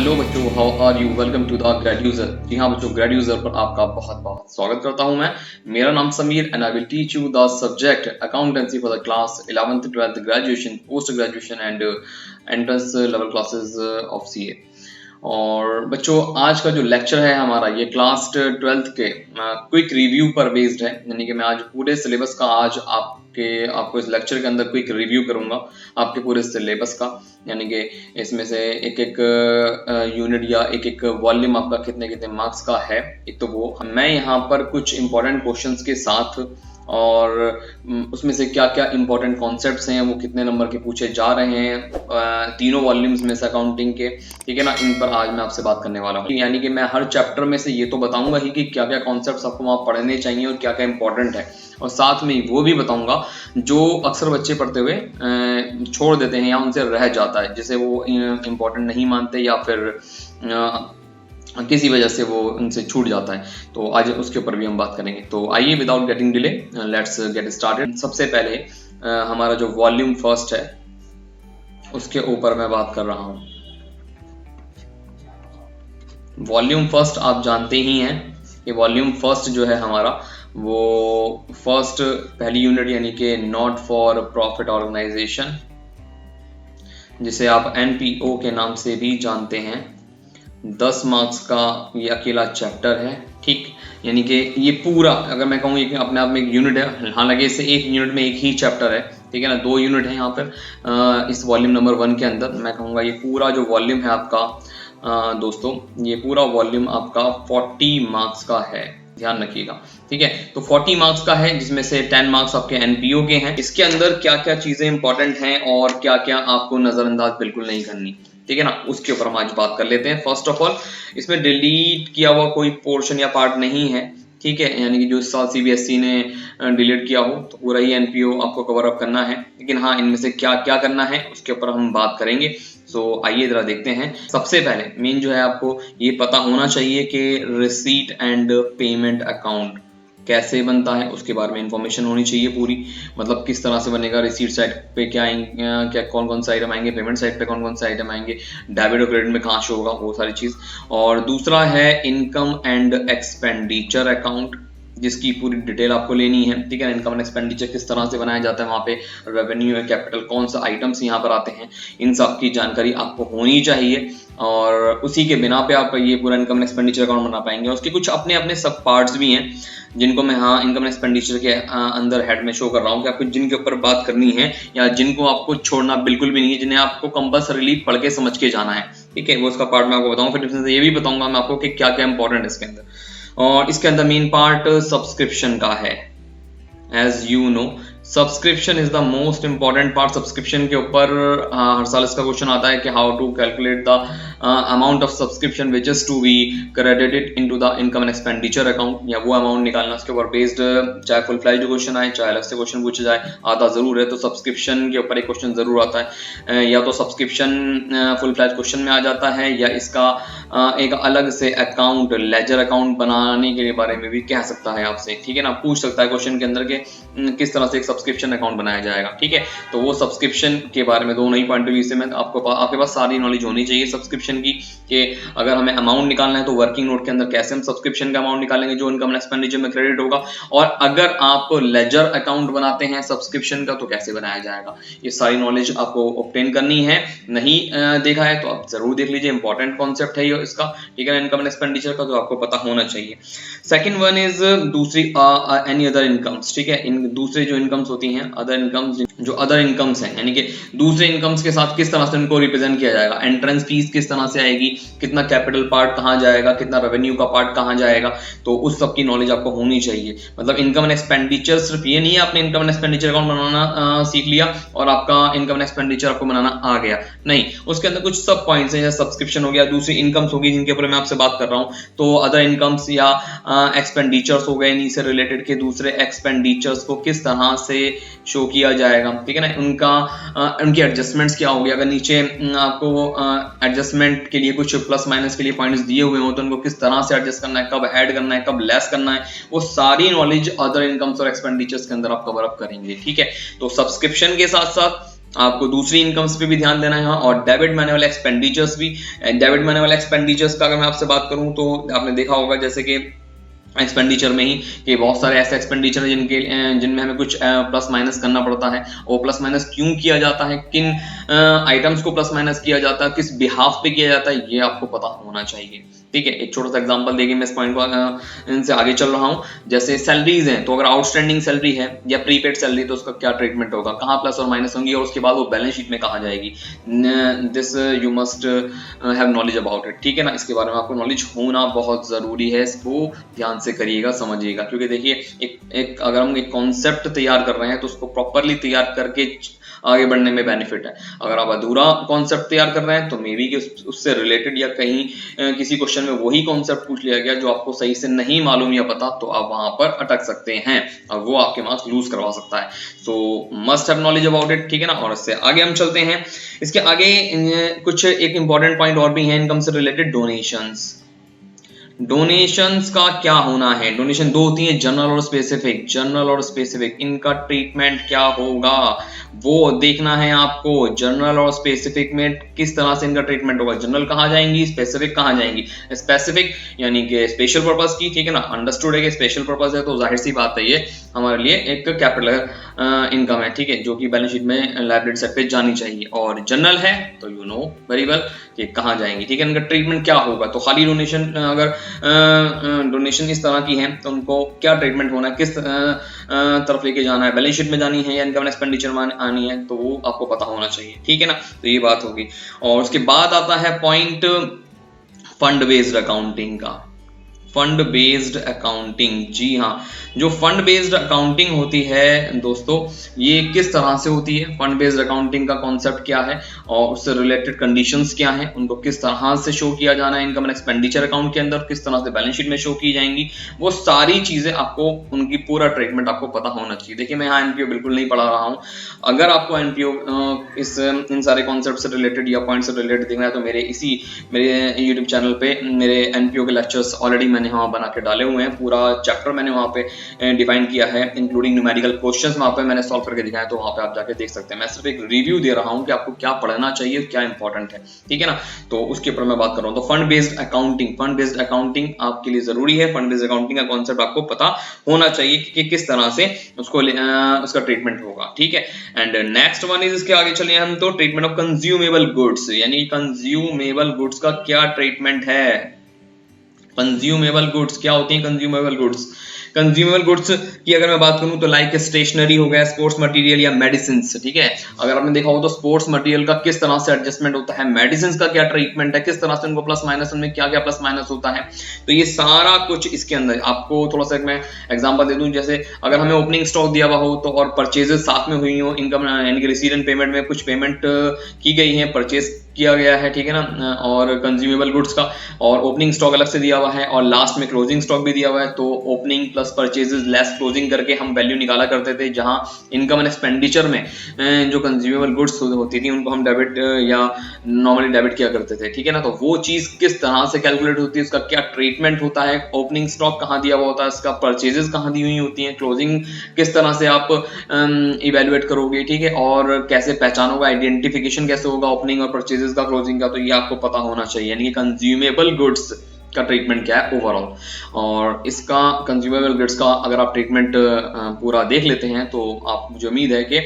Hello बच्चों, how are you? Welcome to the grade user. जी हाँ बच्चों, ग्रेड यूजर पर आपका बहुत बहुत स्वागत करता हूँ मैं। मेरा नाम Sameer and I will teach you the subject accountancy for the class 11th 12th graduation, post graduation and entrance level classes of CA. और बच्चों, आज का जो लेक्चर है हमारा, ये क्लास 12th के क्विक रिव्यू पर बेस्ड है। यानी कि मैं आज पूरे सिलेबस का आपको इस लेक्चर के अंदर क्विक रिव्यू करूंगा आपके पूरे सिलेबस का। यानी कि इसमें से एक एक यूनिट या एक एक वॉल्यूम आपका कितने कितने मार्क्स का है, एक तो वो मैं यहाँ पर कुछ इंपॉर्टेंट क्वेश्चंस के साथ और उसमें से क्या क्या इंपॉर्टेंट कॉन्सेप्ट्स हैं, वो कितने नंबर के पूछे जा रहे हैं तीनों वॉल्यूम्स में से अकाउंटिंग के, ठीक है ना। इन पर आज मैं आपसे बात करने वाला हूँ। यानी कि मैं हर चैप्टर में से ये तो बताऊंगा ही कि क्या क्या कॉन्सेप्ट्स आपको वहाँ पढ़ने चाहिए और क्या क्या इंपॉर्टेंट है, और साथ में वो भी बताऊंगा जो अक्सर बच्चे पढ़ते हुए छोड़ देते हैं या उनसे रह जाता है, जिसे वो इम्पोर्टेंट नहीं मानते या फिर किसी वजह से वो उनसे छूट जाता है। तो आज उसके ऊपर भी हम बात करेंगे। तो आइए without getting delay let's get started. सबसे पहले हमारा जो वॉल्यूम फर्स्ट है उसके ऊपर मैं बात कर रहा हूँ। वॉल्यूम फर्स्ट आप जानते ही हैं कि वॉल्यूम फर्स्ट जो है हमारा, वो फर्स्ट पहली यूनिट यानी कि नॉट फॉर प्रॉफिट ऑर्गेनाइजेशन, जिसे आप एनपीओ के नाम से भी जानते हैं, 10 मार्क्स का ये अकेला चैप्टर है। ठीक, यानी कि ये पूरा, अगर मैं कहूँ कि अपने आप में एक यूनिट है, हालांकि इससे एक यूनिट में एक ही चैप्टर है, ठीक है ना, 2 यूनिट है यहाँ पर इस वॉल्यूम नंबर 1 के अंदर। मैं कहूँगा ये पूरा जो वॉल्यूम है आपका दोस्तों, ये पूरा वॉल्यूम आपका 40 मार्क्स का है, ध्यान रखिएगा, ठीक है। तो 40 मार्क्स का है, जिसमें से 10 मार्क्स आपके एनपीओ के हैं। इसके अंदर क्या क्या चीजें इंपॉर्टेंट हैं और क्या क्या आपको नजरअंदाज बिल्कुल नहीं करनी, ठीक है ना, उसके ऊपर हम आज बात कर लेते हैं। फर्स्ट ऑफ ऑल, इसमें डिलीट किया हुआ कोई पोर्शन या पार्ट नहीं है, ठीक है। यानी कि जो इस साल सीबीएसई ने डिलीट किया हो तो पूरा ही एनपीओ आपको कवर अप करना है, लेकिन हाँ, इनमें से क्या क्या करना है उसके ऊपर हम बात करेंगे। सो आइए जरा देखते हैं। सबसे पहले मेन जो है, आपको ये पता होना चाहिए कि रिसीट एंड पेमेंट अकाउंट कैसे बनता है, उसके बारे में इंफॉर्मेशन होनी चाहिए पूरी। मतलब किस तरह से बनेगा, रिसीट साइड पे क्या कौन कौन सा आइटम आएंगे, पेमेंट साइड पे कौन कौन सा आइटम आएंगे, डेबिट और क्रेडिट में कहाँ शो होगा, वो सारी चीज। और दूसरा है इनकम एंड एक्सपेंडिचर अकाउंट, जिसकी पूरी डिटेल आपको लेनी है, ठीक है। इनकम एंड एक्सपेंडिचर किस तरह से बनाया जाता है, वहाँ पे रेवेन्यू है, कैपिटल, कौन सा आइटम्स यहाँ पर आते हैं, इन सब की जानकारी आपको होनी चाहिए। और उसी के बिना पे आप ये पूरा इनकम एंड एक्सपेंडिचर अकाउंट बना पाएंगे। उसके कुछ अपने अपने सब पार्ट्स भी हैं, जिनको मैं हाँ इनकम एंड एक्सपेंडिचर के अंदर हेड में शो कर रहा हूँ कि आपको जिनके ऊपर बात करनी है या जिनको आपको छोड़ना बिल्कुल भी नहीं है, जिन्हें आपको कंपल्सरीली पढ़ के समझ के जाना है, ठीक है। वो उसका पार्ट मैं आपको बताऊँ, फिर ये भी बताऊंगा मैं आपको कि क्या क्या इंपॉर्टेंट है इसके अंदर। और इसके अंदर मेन पार्ट सब्सक्रिप्शन का है। As you know, subscription is the most important part. Subscription के ऊपर हर साल इसका क्वेश्चन आता है कि how to calculate the amount of subscription which is to be credited into the income and expenditure account, या वो अमाउंट निकालना। उसके ऊपर बेस्ड चाहे फुल फ्लैज्ड क्वेश्चन आए, चाहे अलग से क्वेश्चन पूछा जाए, आता जरूर है। तो सब्सक्रिप्शन के ऊपर एक क्वेश्चन जरूर आता है, या तो सब्सक्रिप्शन फुल फ्लैज्ड क्वेश्चन में आ जाता है, या इसका एक अलग से अकाउंट, लेजर अकाउंट बनाने के बारे में भी कह सकता है आपसे, ठीक है ना, पूछ सकता है क्वेश्चन के अंदर के किस तरह से एक सब्सक्रिप्शन अकाउंट बनाया जाएगा, ठीक है। तो वो सब्सक्रिप्शन के बारे में दोनों ही पॉइंट ऑफ व्यू से मैं आपके पास सारी नॉलेज होनी चाहिए सब्सक्रिप्शन की, कि अगर हमें अमाउंट निकालना है तो वर्किंग नोट के अंदर कैसे हम सब्सक्रिप्शन का अमाउंट निकालेंगे जो इनकम एंड एक्सपेंडिचर में क्रेडिट होगा, और अगर आप लेजर अकाउंट बनाते हैं सब्सक्रिप्शन का तो कैसे बनाया जाएगा। ये सारी नॉलेज आपको ऑब्टेन करनी है। नहीं देखा है तो आप जरूर देख लीजिए, इंपॉर्टेंट कॉन्सेप्ट है ये इसका, ठीक है, इनकम एंड एक्सपेंडिचर का, तो आपको पता होना चाहिए। सेकंड वन इज दूसरी एनी अदर इनकम्स, ठीक है। इन दूसरे जो इनकम्स होती हैं, अदर इनकम्स, जो अदर इनकम्स हैं, यानी कि दूसरे इनकम्स के साथ किस तरह से उनको रिप्रेजेंट किया जाएगा, एंट्रेंस फीस किस तरह से आएगी, कितना कैपिटल पार्ट कहाँ जाएगा, कितना रेवेन्यू का पार्ट कहाँ जाएगा, तो उस सब की नॉलेज आपको होनी चाहिए। मतलब इनकम एंड एक्सपेंडिचर सिर्फ ये नहीं है आपने इनकम एंड एक्सपेंडिचर अकाउंट बनाना सीख लिया और आपका इनकम एंड एक्सपेंडिचर आपको बनाना आ गया, नहीं। उसके अंदर कुछ सब पॉइंट्स हैं, जैसे सब्सक्रिप्शन हो गया, दूसरी इनकम्स होगी जिनके ऊपर मैं आपसे बात कर रहा हूँ, तो अदर इनकम्स या एक्सपेंडिचर्स हो गए, इन्हीं से रिलेटेड के दूसरे एक्सपेंडिचर्स को किस तरह से शो किया जाएगा, ठीक है ना, उनके एडजस्टमेंट्स क्या हो गया। अगर नीचे आपको एडजस्टमेंट के लिए कुछ प्लस माइनस के लिए पॉइंट्स दिए हुए हो तो उनको किस तरह से एडजस्ट करना है, कब ऐड करना है, कब लेस करना है, वो सारी नॉलेज अदर इनकम्स और एक्सपेंडिचर्स के अंदर आप कवर अप करेंगे, ठीक है। तो सब्सक्रिप्शन के साथ साथ आपको दूसरी इनकम्स पे भी ध्यान देना है यहाँ, और डेबिट मनी वाले एक्सपेंडिचर्स भी। डेबिट मनी वाले एक्सपेंडिचर्स का अगर मैं आपसे बात करूँ तो आपने देखा होगा जैसे कि एक्सपेंडिचर में ही कि बहुत सारे ऐसे एक्सपेंडिचर हैं जिनमें हमें कुछ प्लस माइनस करना पड़ता है। वो प्लस माइनस क्यों किया जाता है, किन आइटम्स को प्लस माइनस किया जाता है, किस बिहाफ पे किया जाता है, ये आपको पता होना चाहिए। ठीक है, एक छोटा सा एग्जांपल देके मैं इस पॉइंट को इनसे आगे चल रहा हूँ। जैसे सैलरीज हैं, तो अगर आउटस्टैंडिंग सैलरी है या प्रीपेड सैलरी, तो उसका क्या ट्रीटमेंट होगा, कहाँ प्लस और माइनस होंगी, और उसके बाद वो बैलेंस शीट में कहाँ जाएगी। This you must have knowledge about it. ठीक है ना, इसके बारे में आपको नॉलेज होना बहुत जरूरी है, इसको ध्यान से करिएगा, समझिएगा। क्योंकि देखिए एक अगर हम एक कॉन्सेप्ट तैयार कर रहे हैं तो उसको प्रॉपरली तैयार करके आगे बढ़ने में बेनिफिट है। अगर आप अधूरा कॉन्सेप्ट तैयार कर रहे हैं तो मे बी कि उससे रिलेटेड या कहीं किसी क्वेश्चन में वही कॉन्सेप्ट पूछ लिया गया जो आपको सही से नहीं मालूम या पता, तो आप वहां पर अटक सकते हैं और वो आपके मार्क्स लूज करवा सकता है। सो must have knowledge about it. ठीक है ना, और इससे आगे हम चलते हैं। इसके आगे कुछ एक इंपॉर्टेंट पॉइंट और भी है इनकम से रिलेटेड, डोनेशंस। डोनेशंस का क्या होना है। डोनेशन दो होती है, जनरल और स्पेसिफिक। जनरल और स्पेसिफिक, इनका ट्रीटमेंट क्या होगा वो देखना है आपको। जनरल और स्पेसिफिक में किस तरह से इनका ट्रीटमेंट होगा, जनरल कहाँ जाएंगी, स्पेसिफिक कहाँ जाएंगी। स्पेसिफिक यानी कि स्पेशल पर्पस की, ठीक है ना, अंडरस्टूड है कि स्पेशल पर्पस है तो जाहिर सी बात है ये हमारे लिए एक कैपिटल इनकम है, ठीक है, जो कि बैलेंस शीट में लायबिलिटी साइड पे जानी चाहिए। और जनरल है तो यू नो वेरी वेल कि कहाँ जाएंगी। ठीक है, इनका ट्रीटमेंट क्या होगा। तो खाली डोनेशन, अगर डोनेशन इस तरह की है तो उनको क्या ट्रीटमेंट होना है, किस तरफ लेके जाना है, बैलेंस शीट में जानी है या इनकम एक्सपेंडिचर में आनी है, तो वो आपको पता होना चाहिए। ठीक है ना, तो ये बात होगी। और उसके बाद आता है पॉइंट फंड बेस्ड अकाउंटिंग का। फंड बेस्ड अकाउंटिंग, जी हाँ, जो फंड बेस्ड अकाउंटिंग होती है दोस्तों, ये किस तरह से होती है, फंड बेस्ड अकाउंटिंग का कॉन्सेप्ट क्या है और उससे रिलेटेड कंडीशंस क्या हैं, उनको किस तरह से शो किया जाना है इनकम एंड एक्सपेंडिचर अकाउंट के अंदर, किस तरह से बैलेंस शीट में शो की जाएंगी, वो सारी चीजें आपको, उनकी पूरा ट्रीटमेंट आपको पता होना चाहिए। देखिए मैं यहाँ एनपीओ बिल्कुल नहीं पढ़ा रहा हूँ। अगर आपको एनपीओ इन सारे कॉन्सेप्ट से रिलेटेड या पॉइंट से रिलेटेड देखना है तो मेरे यूट्यूब चैनल पे मेरे एनपीओ के लेक्चर्स ऑलरेडी मैंने वहाँ बना के डाले हुए हैं। पूरा चैप्टर मैंने वहाँ पे डिफाइन किया है, इंक्लूडिंग न्यूमेरिकल क्वेश्चंस वहाँ पे मैंने सॉल्व करके दिखाया, तो वहाँ पे आप जाके देख सकते हैं। मैं सिर्फ एक रिव्यू दे रहा हूँ कि आपको क्या पढ़ना चाहिए, क्या इंपॉर्टेंट है। ठीक है ना, तो उसके ऊपर मैं बात कर रहा हूँ। तो फंड बेस्ड अकाउंटिंग आपके लिए जरूरी है। फंड बेस्ड अकाउंटिंग का कॉन्सेप्ट आपको पता होना चाहिए कि किस तरह से उसका ट्रीटमेंट होगा। ठीक है, एंड नेक्स्ट वन इज, इसके आगे चलिए हम, तो ट्रीटमेंट ऑफ कंज्यूमेबल गुड्स, यानी कंज्यूमेबल गुड्स का क्या ट्रीटमेंट है। कंज्यूमेबल गुड्स क्या होती हैं। कंज्यूमेबल गुड्स की अगर मैं बात करूं तो लाइक स्टेशनरी हो गया, स्पोर्ट्स मटेरियल या मेडिसिन। ठीक है, अगर आपने देखा हो तो स्पोर्ट्स मटेरियल का किस तरह से एडजस्टमेंट होता है, मेडिसिन का क्या ट्रीटमेंट है, किस तरह से उनको प्लस माइनस, उनमें क्या क्या प्लस माइनस होता है, तो ये सारा कुछ इसके अंदर आपको थोड़ा सा मैं एग्जांपल दे दूं। जैसे अगर हमें ओपनिंग स्टॉक दिया हुआ हो तो और परचेजेस साथ में हुई हो, इनकम यानी कि रिसीव एंड पेमेंट में कुछ पेमेंट की गई है, परचेज किया गया है, ठीक है ना, और कंज्यूमेबल गुड्स का, और ओपनिंग स्टॉक अलग से दिया हुआ है और लास्ट में क्लोजिंग स्टॉक भी दिया हुआ है, तो opening plus purchases less closing करके हम वैल्यू निकाला करते थे, जहां इनकम एंड एक्सपेंडिचर में जो कंज्यूमेबल गुड्स होती थी उनको हम डेबिट या नॉर्मली डेबिट किया करते थे। ठीक है ना, तो वो चीज किस तरह से कैलकुलेट होती है, उसका क्या ट्रीटमेंट होता है, ओपनिंग स्टॉक कहाँ दिया हुआ होता है, इसका परचेजेस कहाँ दी हुई होती है, क्लोजिंग किस तरह से आप इवेल्युएट करोगे, ठीक है, और कैसे पहचानोगे, आइडेंटिफिकेशन कैसे होगा ओपनिंग और परचेजेस का, क्लोजिंग का, तो ये आपको पता होना चाहिए। यानी कि कंज्यूमेबल गुड्स का ट्रीटमेंट क्या है ओवरऑल। और इसका कंज्यूमेबल गुड्स का अगर आप ट्रीटमेंट पूरा देख लेते हैं तो आप, मुझे उम्मीद है कि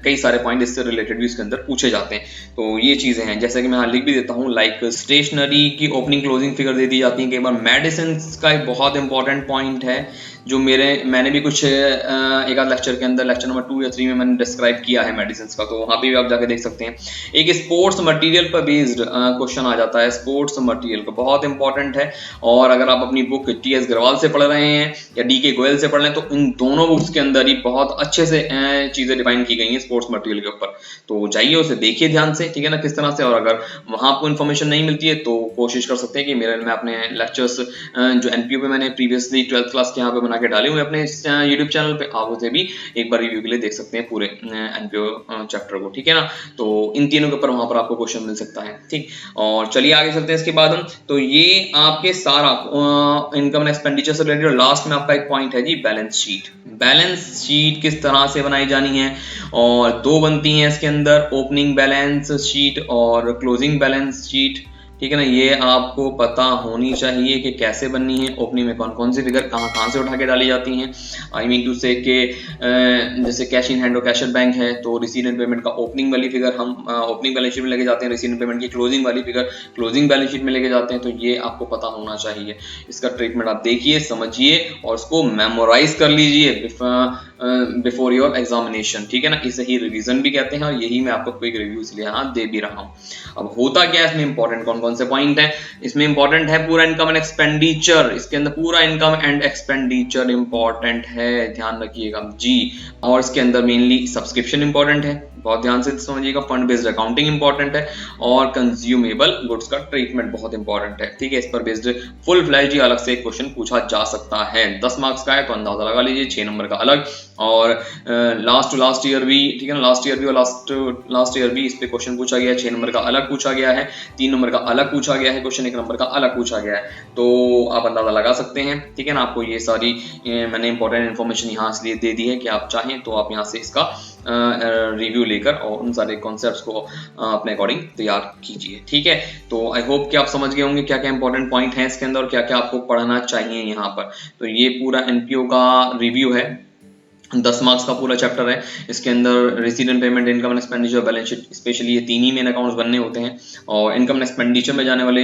कई सारे पॉइंट इससे रिलेटेड भी इसके अंदर पूछे जाते हैं। तो ये चीजें हैं, जैसे कि मैं लिख भी देता हूँ, लाइक स्टेशनरी की ओपनिंग क्लोजिंग फिगर दे दी जाती है कई बार। मेडिसिन का एक बहुत इंपॉर्टेंट पॉइंट है जो मैंने भी कुछ एक आध लेक्चर के अंदर, लेक्चर नंबर 2 या 3 में मैंने डिस्क्राइब किया है मेडिसिन का, तो वहाँ पे भी आप जाके देख सकते हैं। एक स्पोर्ट्स मटेरियल पर बेस्ड क्वेश्चन आ जाता है, स्पोर्ट्स मटेरियल का बहुत इंपॉर्टेंट है। और अगर आप अपनी बुक टी.एस. गरवाल से पढ़ रहे हैं या डी.के. गोयल से पढ़ रहे हैं तो इन दोनों बुक्स के अंदर ही बहुत अच्छे से चीजें डिफाइन की गई हैं स्पोर्ट्स मटेरियल के ऊपर, तो जाइए उसे देखिए ध्यान से, ठीक है ना, किस तरह से। और अगर वहां आपको इन्फॉर्मेशन नहीं मिलती है तो कोशिश कर सकते हैं कि मैं अपने लेक्चर्स जो एनपीओ पे मैंने प्रीवियसली 12th क्लास के यहाँ पे बना के डाले हुए अपने यूट्यूब चैनल पे, आप उसे भी एक बार रिव्यू के लिए देख सकते हैं पूरे एनपीओ चैप्टर को, ठीक है ना। तो इन तीनों के ऊपर वहां पर आपको क्वेश्चन मिल सकता है, ठीक। और चलिए आगे चलते हैं इसके बाद हम, तो ये आपके सारा इनकम एंड एक्सपेंडिचर से रिलेटेड। लास्ट में आपका एक पॉइंट है जी बैलेंस शीट। बैलेंस शीट किस तरह से बनाई जानी है, और दो बनती हैं इसके अंदर, ओपनिंग बैलेंस शीट और क्लोजिंग बैलेंस शीट, ठीक है ना। ये आपको पता होनी चाहिए कि कैसे बननी है, ओपनिंग में कौन कौन सी फिगर कहाँ से उठा के डाली जाती हैं। आई मीन टू से कि जैसे कैश इन हैंड और कैश एट बैंक है, तो रिसीट एंड पेमेंट का ओपनिंग वाली फिगर हम ओपनिंग बैलेंस शीट में लेके जाते हैं, रिसीट एंड पेमेंट की क्लोजिंग वाली फिगर क्लोजिंग बैलेंस शीट में लेके जाते हैं। तो ये आपको पता होना चाहिए। इसका ट्रीटमेंट आप देखिए, समझिए और उसको मेमोराइज कर लीजिए बिफोर योर एग्जामिनेशन, ठीक है ना। इसे ही रिवीजन भी कहते हैं, और यही मैं आपको क्विक रिव्यू इसलिए यहाँ दे भी रहा हूँ। अब होता क्या है इसमें, इंपॉर्टेंट कौन कौन से पॉइंट है इसमें। इंपॉर्टेंट है पूरा इनकम एंड एक्सपेंडिचर, इसके अंदर पूरा इनकम एंड एक्सपेंडिचर इंपॉर्टेंट है, ध्यान रखिएगा जी। और इसके अंदर मेनली सब्सक्रिप्शन इंपॉर्टेंट है, बहुत ध्यान से समझिएगा। फंड बेस्ड अकाउंटिंग इंपॉर्टेंट है, और कंज्यूमेबल गुड्स का ट्रीटमेंट बहुत इंपॉर्टेंट है, ठीक है। इस पर बेस्ड फुल फ्लैश अलग से क्वेश्चन पूछा जा सकता है। 10 मार्क्स का है तो अंदाजा लगा लीजिए, 6 नंबर का अलग, और लास्ट ईयर भी, ठीक है ना, लास्ट ईयर भी और लास्ट ईयर भी इस पे क्वेश्चन पूछा गया है। 6 नंबर का अलग पूछा गया है, 3 नंबर का अलग पूछा गया है क्वेश्चन, 1 नंबर का अलग पूछा गया है। तो आप अंदाजा लगा सकते हैं, ठीक है ना। आपको ये सारी मैंने इंपॉर्टेंट इन्फॉर्मेशन यहाँ इसलिए दे दी है कि आप चाहें तो आप यहाँ से इसका रिव्यू लेकर और उन सारे कॉन्सेप्ट्स को अपने अकॉर्डिंग तैयार कीजिए, ठीक है। तो आई होप कि आप समझ गए होंगे क्या क्या इंपॉर्टेंट पॉइंट हैं इसके अंदर और क्या क्या आपको पढ़ना चाहिए यहाँ पर। तो ये पूरा एनपीओ का रिव्यू है, 10 मार्क्स का पूरा चैप्टर है। इसके अंदर receipt and payment, income and expenditure, balance sheet, specially ये तीन ही मेन अकाउंट्स बनने होते हैं। और इनकम एंड एक्सपेंडिचर में जाने वाले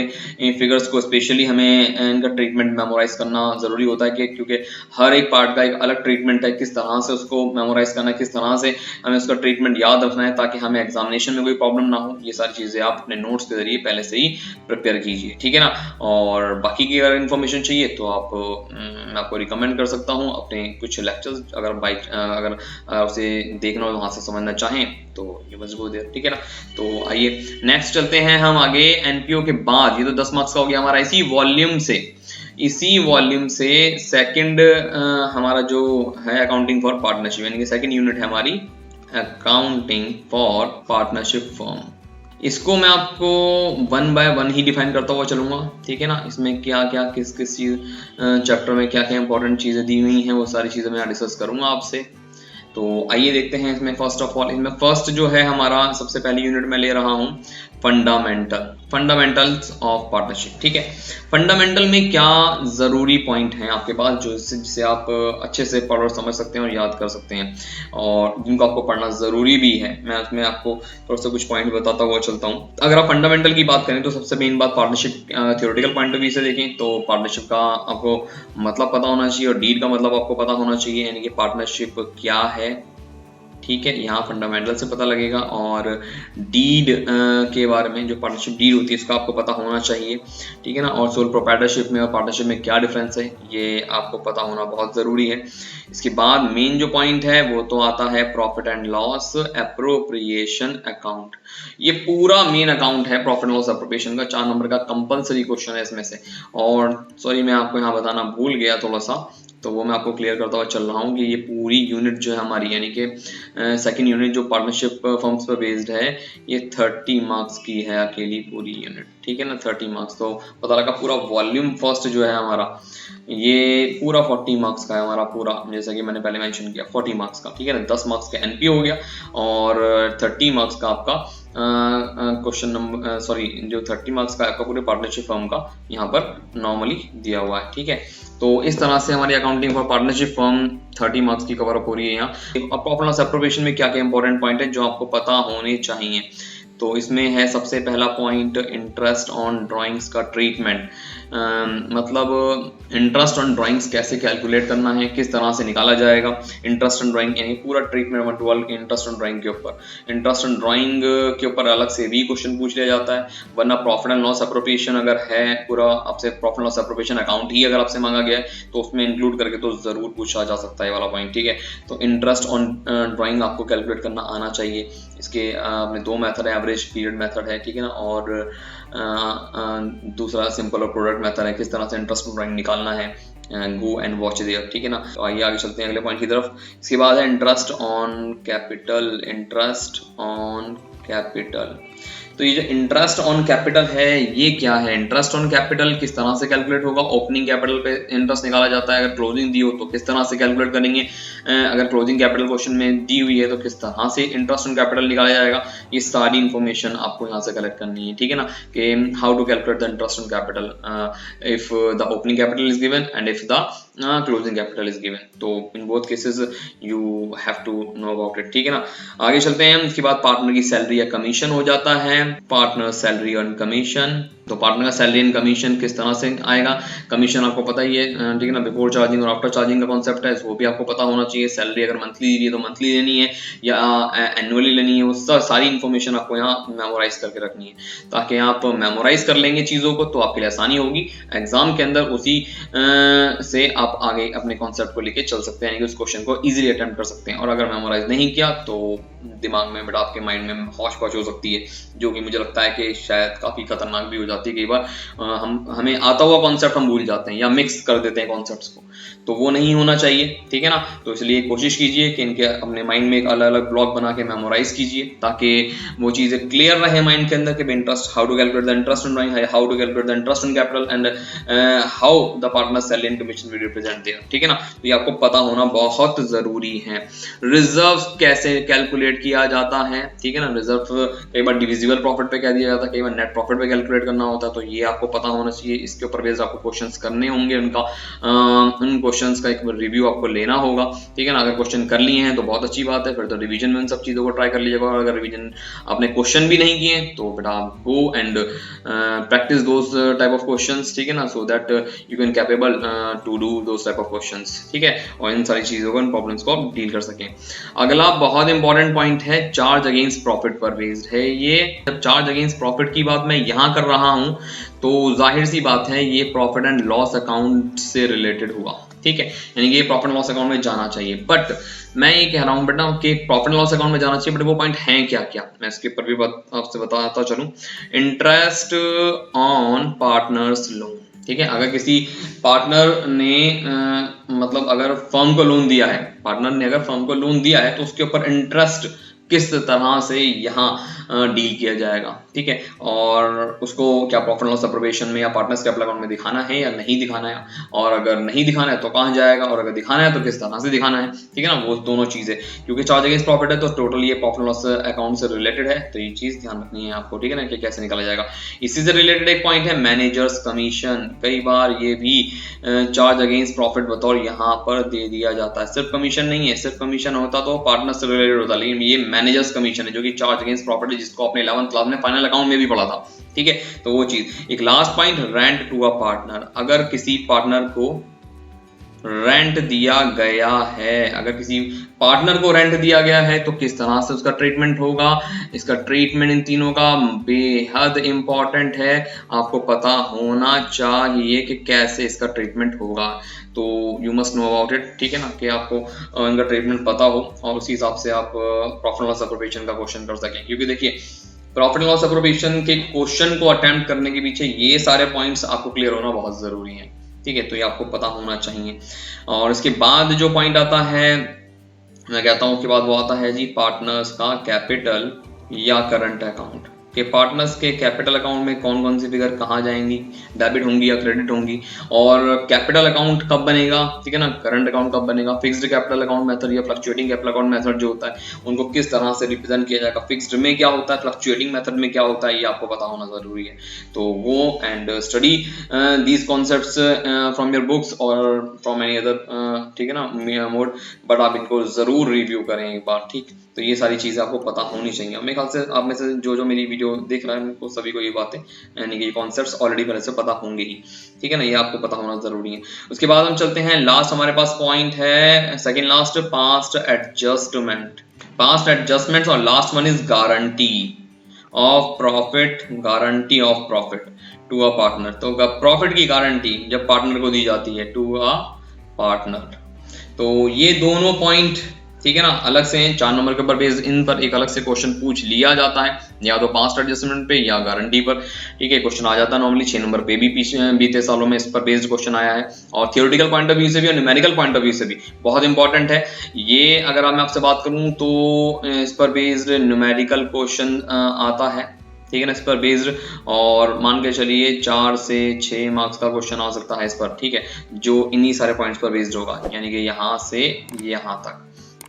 फिगर्स को स्पेशली हमें इनका ट्रीटमेंट मेमोराइज करना जरूरी होता है, क्योंकि हर एक पार्ट का एक अलग ट्रीटमेंट है, किस तरह से उसको मेमोराइज करना है, किस तरह से हमें उसका ट्रीटमेंट याद रखना है ताकि हमें एग्जामिनेशन में कोई प्रॉब्लम ना हो। ये सारी चीजें आप अपने नोट्स के जरिए पहले से ही प्रिपेयर कीजिए, ठीक है ना। और बाकी की अगर इन्फॉर्मेशन चाहिए तो आप मैं आपको रिकमेंड कर सकता हूँ अपने कुछ लेक्चर्स, अगर उसे देखना हो वहां से समझना चाहें तो ये बस गो देयर, ठीक है ना। तो आइए नेक्स्ट चलते हैं हम आगे एनपीओ के बाद। ये तो 10 मार्क्स का हो गया हमारा। इसी वॉल्यूम से सेकंड हमारा जो है अकाउंटिंग फॉर पार्टनरशिप, यानी कि सेकंड यूनिट है हमारी अकाउंटिंग फॉर पार्टनरशिप फर्म। इसको मैं आपको 1 बाय 1 ही डिफाइन करता हुआ चलूंगा, ठीक है ना। इसमें क्या क्या किस चीज चैप्टर में क्या क्या इंपॉर्टेंट चीजें दी हुई हैं वो सारी चीजें मैं डिस्कस करूंगा आपसे। तो आइए देखते हैं इसमें। फर्स्ट ऑफ ऑल इसमें फर्स्ट जो है हमारा सबसे पहली यूनिट में ले रहा हूं फंडामेंटल्स ऑफ पार्टनरशिप, ठीक है। फंडामेंटल में क्या जरूरी पॉइंट हैं आपके पास जो जिसे आप अच्छे से पढ़ और समझ सकते हैं और याद कर सकते हैं, और जिनको आपको पढ़ना जरूरी भी है। मैं उसमें आपको थोड़ा सा कुछ पॉइंट बताता हुआ चलता हूँ। अगर आप फंडामेंटल की बात करें तो सबसे मेन बात partnership theoretical point of view से देखें तो पार्टनरशिप का आपको मतलब पता होना चाहिए और डीड का मतलब आपको पता होना चाहिए, यानी कि पार्टनरशिप क्या है, ठीक है। यहाँ फंडामेंटल से पता लगेगा। और डीड के बारे में, जो पार्टनरशिप डीड होती है इसका आपको पता होना चाहिए, ठीक है ना। और सोल प्रोप्राइटरशिप में और पार्टनरशिप में क्या डिफरेंस है ये आपको पता होना बहुत ज़रूरी है। इसके बाद मेन जो पॉइंट है वो तो आता है profit and loss appropriation account. ये पूरा मेन अकाउंट है प्रॉफिट एंड लॉस एप्रोप्रिएशन का, 4 नंबर का कंपलसरी क्वेश्चन है इसमें से। और सॉरी मैं आपको यहाँ बताना भूल गया थोड़ा सा, तो वो मैं आपको क्लियर करता हुआ चल रहा हूँ कि ये पूरी यूनिट जो है हमारी, यानी कि सेकंड यूनिट जो पार्टनरशिप फर्म्स पर बेस्ड है, ये 30 मार्क्स की है अकेली पूरी यूनिट, ठीक है ना। 30 मार्क्स, तो पता लगा पूरा वॉल्यूम फर्स्ट जो है हमारा ये पूरा 40 मार्क्स का है हमारा पूरा, जैसा कि मैंने पहले मेंशन किया 40 मार्क्स का, ठीक है ना। 10 मार्क्स का एनपीओ हो गया और 30 मार्क्स का आपका क्वेश्चन नंबर जो 30 मार्क्स का आपका पूरे पार्टनरशिप फर्म का यहाँ पर नॉर्मली दिया हुआ है, ठीक है। तो इस तरह से हमारी accounting for partnership firm 30 marks की कवर अप हो रही है यहाँ। प्रॉफिट एंड लॉस एप्रोप्रिएशन में क्या क्या इंपॉर्टेंट पॉइंट है जो आपको पता होने चाहिए, तो इसमें है सबसे पहला पॉइंट इंटरेस्ट ऑन ड्राइंग्स का ट्रीटमेंट। मतलब इंटरेस्ट ऑन ड्राइंग्स कैसे कैलकुलेट करना है, किस तरह से निकाला जाएगा। इंटरेस्ट ऑन ड्राइंग यानी पूरा ट्रीटमेंट वर्टुअल इंटरेस्ट ऑन ड्राइंग के ऊपर, इंटरेस्ट ऑन ड्राइंग के ऊपर अलग से भी क्वेश्चन पूछ लिया जाता है। वरना प्रॉफिट एंड लॉस एप्रोप्रिएशन अगर है पूरा आपसे, profit and loss appropriation account ही अगर आपसे मांगा गया है तो उसमें इंक्लूड करके तो जरूर पूछा जा सकता है वाला पॉइंट, ठीक है। तो इंटरेस्ट ऑन ड्राइंग आपको कैलकुलेट करना आना चाहिए। इसके अपने 2 मेथड है, एवरेज पीरियड मेथड है, ठीक है ना, और दूसरा सिंपल और प्रोडक्ट मेथड है, किस तरह से इंटरेस्ट ऑन ड्राइंग निकालना है। गो एंड वॉच देयर, ठीक है ना। तो आइए आगे चलते हैं अगले पॉइंट की तरफ। इसके बाद है interest on capital. Interest on capital, तो ये जो इंटरेस्ट ऑन कैपिटल है ये क्या है? इंटरेस्ट ऑन कैपिटल किस तरह से कैलकुलेट होगा? ओपनिंग कैपिटल पे इंटरेस्ट निकाला जाता है, अगर क्लोजिंग दी हो तो किस तरह से कैलकुलेट करेंगे, अगर क्लोजिंग कैपिटल क्वेश्चन में दी हुई है तो किस तरह से इंटरेस्ट ऑन कैपिटल निकाला जाएगा, ये सारी इंफॉर्मेशन आपको यहाँ से कलेक्ट करनी है, ठीक है ना, कि how to calculate the interest on capital if the opening capital is given and if the closing capital is given. तो in both cases you have to know about it, ठीक है ना। आगे चलते हैं। इसके बाद पार्टनर की सैलरी या कमीशन हो जाता है, पार्टनर सैलरी एंड कमीशन। तो पार्टनर का सैलरी एंड कमीशन किस तरह से आएगा? कमीशन आपको पता ही है, ठीक है ना, बिफोर चार्जिंग और आफ्टर चार्जिंग का कॉन्सेप्ट है, वो भी आपको पता होना चाहिए। सैलरी अगर मंथली दी है तो मंथली लेनी है या एनुअली लेनी है, वो सारी इंफॉर्मेशन आपको यहाँ मेमोराइज करके रखनी है, ताकि आप मेमोराइज कर लेंगे चीज़ों को तो आपके लिए आसानी होगी। एग्जाम के अंदर उसी से आप आगे अपने कॉन्सेप्ट को लेके चल सकते हैं, यानी कि उस क्वेश्चन को इजीली अटेम्प्ट कर सकते हैं। और अगर मेमोराइज नहीं किया तो दिमाग में बेटा आपके माइंड में हौच पौच हो सकती है, जो कि मुझे लगता है कि शायद काफ़ी खतरनाक भी हो जाती है। कई बार हमें आता हुआ कॉन्सेप्ट हम भूल जाते हैं या मिक्स कर देते हैं कॉन्सेप्ट्स को, तो वो नहीं होना चाहिए, ठीक है ना। तो इसलिए कोशिश कीजिए कि इनके अपने माइंड में एक अलग अलग ब्लॉक बना के मेमोराइज कीजिए, ताकि वो चीज़ें क्लियर रहे माइंड के अंदर कि interest, how to calculate the interest on drawing, how to calculate the interest on capital and how the partner salary and commission will represent there, ठीक है ना। तो ये आपको पता होना बहुत ज़रूरी है। रिजर्व कैसे कैलकुलेट किया जाता है, ठीक है ना। रिजर्व कई बार डिविजिबल प्रॉफिट पे कह दिया जाता है, कई बार नेट प्रॉफिट पे कैलकुलेट करना होता है, तो ये आपको पता होना चाहिए। इसके ऊपर बेस्ड आपको क्वेश्चंस करने होंगे, उन क्वेश्चंस का एक रिव्यू आपको लेना होगा, ठीक है ना। अगर क्वेश्चन कर लिए हैं तो बहुत अच्छी बात है, फिर तो रिवीजन में उन सब चीज़ों को ट्राई कर लीजिएगा। और अगर रिवीजन आपने क्वेश्चन भी नहीं किए तो बेटा आप go and practise those type of questions, ठीक है ना, so that you can capable to do those type of questions, ठीक है, और इन सारी चीज़ों को, इन प्रॉब्लम्स को आप डील कर सकें। अगला बहुत इंपॉर्टेंट पॉइंट है, चार्ज अगेंस्ट प्रॉफिट पर बेस्ड है ये। जब चार्ज अगेंस्ट प्रॉफिट की बात मैं यहाँ कर रहा हूँ तो जाहिर सी बात है ये प्रॉफिट एंड लॉस अकाउंट से रिलेटेड हुआ, ठीक है, यानी कि ये प्रॉफिट एंड लॉस अकाउंट में जाना चाहिए। बट मैं ये कह रहा हूँ बेटा कि प्रॉफिट एंड लॉस अकाउंट में जाना चाहिए, बट वो पॉइंट हैं क्या क्या, मैं इसके ऊपर भी आपसे बताता चलूँ। इंटरेस्ट ऑन पार्टनर्स लोन, ठीक है, अगर किसी पार्टनर ने मतलब अगर फर्म को लोन दिया है, पार्टनर ने अगर फर्म को लोन दिया है तो उसके ऊपर इंटरेस्ट किस तरह से यहाँ डील किया जाएगा, ठीक है, और उसको क्या प्रॉफिट एंड लॉस अप्रोवेशन में या पार्टनर्स कैपिटल अकाउंट में दिखाना है या नहीं दिखाना है, और अगर नहीं दिखाना है तो कहाँ जाएगा, और अगर दिखाना है तो किस तरह से दिखाना है, ठीक है ना, वो दोनों चीज़ें। क्योंकि चार्ज अगेंस्ट प्रॉफिट है तो टोटल ये प्रॉफिट एंड लॉस अकाउंट से रिलेटेड है, तो ये चीज़ ध्यान रखनी है आपको, ठीक है ना, कि कैसे निकाला जाएगा। इसी से रिलेटेड एक पॉइंट है मैनेजर्स कमीशन। कई बार ये भी चार्ज अगेंस्ट प्रॉफिट बतौर यहाँ पर दे दिया जाता है। सिर्फ कमीशन नहीं है, सिर्फ कमीशन होता तो पार्टनर से रिलेटेड होता, लेकिन ये मैनेजर्स कमीशन है जो कि चार्ज अगेंस्ट प्रॉफिट है, जिसको आपने 11th क्लास में फाइनल अकाउंट में भी पढ़ा था, ठीक है। तो वो चीज। एक last point, rent to a partner. अगर किसी पार्टनर को रेंट दिया गया है, अगर किसी पार्टनर को रेंट दिया गया है तो किस तरह से उसका ट्रीटमेंट होगा, इसका ट्रीटमेंट इन तीनों का बेहद इंपॉर्टेंट है, आपको पता होना चाहिए कि कैसे इसका ट्रीटमेंट होगा। तो you must know about it, ठीक है ना, कि आपको इनका ट्रीटमेंट पता हो और उसी हिसाब से आप प्रॉफिट एंड लॉस अप्रोप्रिएशन का क्वेश्चन कर सकें। क्योंकि देखिए प्रॉफिट एंड लॉस अप्रोप्रिएशन के क्वेश्चन को अटेम्प्ट करने के पीछे ये सारे पॉइंट्स आपको क्लियर होना बहुत जरूरी है, ठीक है, तो ये आपको पता होना चाहिए। और इसके बाद जो पॉइंट आता है, मैं कहता हूँ, के बाद वो आता है जी पार्टनर्स का कैपिटल या करंट अकाउंट। कि पार्टनर्स के कैपिटल अकाउंट में कौन कौन सी फिगर कहाँ जाएंगी, डेबिट होंगी या क्रेडिट होंगी, और कैपिटल अकाउंट कब बनेगा, ठीक है ना, करंट अकाउंट कब बनेगा, फिक्स्ड कैपिटल अकाउंट मेथड या फ्लक्चुएटिंग कैपिटल अकाउट मेथड जो होता है उनको किस तरह से रिप्रेजेंट किया जाएगा, फिक्स्ड में क्या होता है, फ्लक्चुएटिंग मेथड में क्या होता है, ये आपको पता होना जरूरी है। तो वो and study these concepts from your books और फ्रॉम एनी अदर, ठीक है ना, मोड, बट आप इनको जरूर रिव्यू करें एक बार, ठीक। तो ये सारी चीज़ें आपको पता होनी चाहिए। मेरे ख्याल से आप में से जो मेरी वीडियो देख रहे हैं उनको सभी को ये बातें यानी कि कॉन्सेप्ट्स ऑलरेडी पहले से पता होंगे ही, ठीक है ना, ये आपको पता होना जरूरी है। उसके बाद हम चलते हैं, लास्ट हमारे पास पॉइंट है, second last, past adjustment. Past adjustments और last one is guarantee of profit, guarantee of profit to a partner. तो प्रॉफिट की गारंटी जब पार्टनर को दी जाती है टू अ पार्टनर, तो ये दोनों पॉइंट ठीक है ना, अलग से 4 नंबर के ऊपर बेस्ड इन पर एक अलग से क्वेश्चन पूछ लिया जाता है, या तो पास्ट एडजस्टमेंट पे या गारंटी पर। ठीक है, क्वेश्चन आ जाता है नॉर्मली 6 नंबर पे भी बीते सालों में इस पर बेस्ड क्वेश्चन आया है, और थियोरेटिकल पॉइंट ऑफ व्यू से भी और न्यूमेरिकल पॉइंट ऑफ व्यू से भी बहुत इंपॉर्टेंट है ये। अगर मैं आपसे बात करूं तो इस पर बेस्ड न्यूमेरिकल क्वेश्चन आता है, ठीक है ना, इस पर बेस्ड, और मान के चलिए 4 से 6 मार्क्स का क्वेश्चन आ सकता है इस पर। ठीक है, जो इन्हीं सारे पॉइंट्स पर बेस्ड होगा, यानी कि यहाँ से यहाँ तक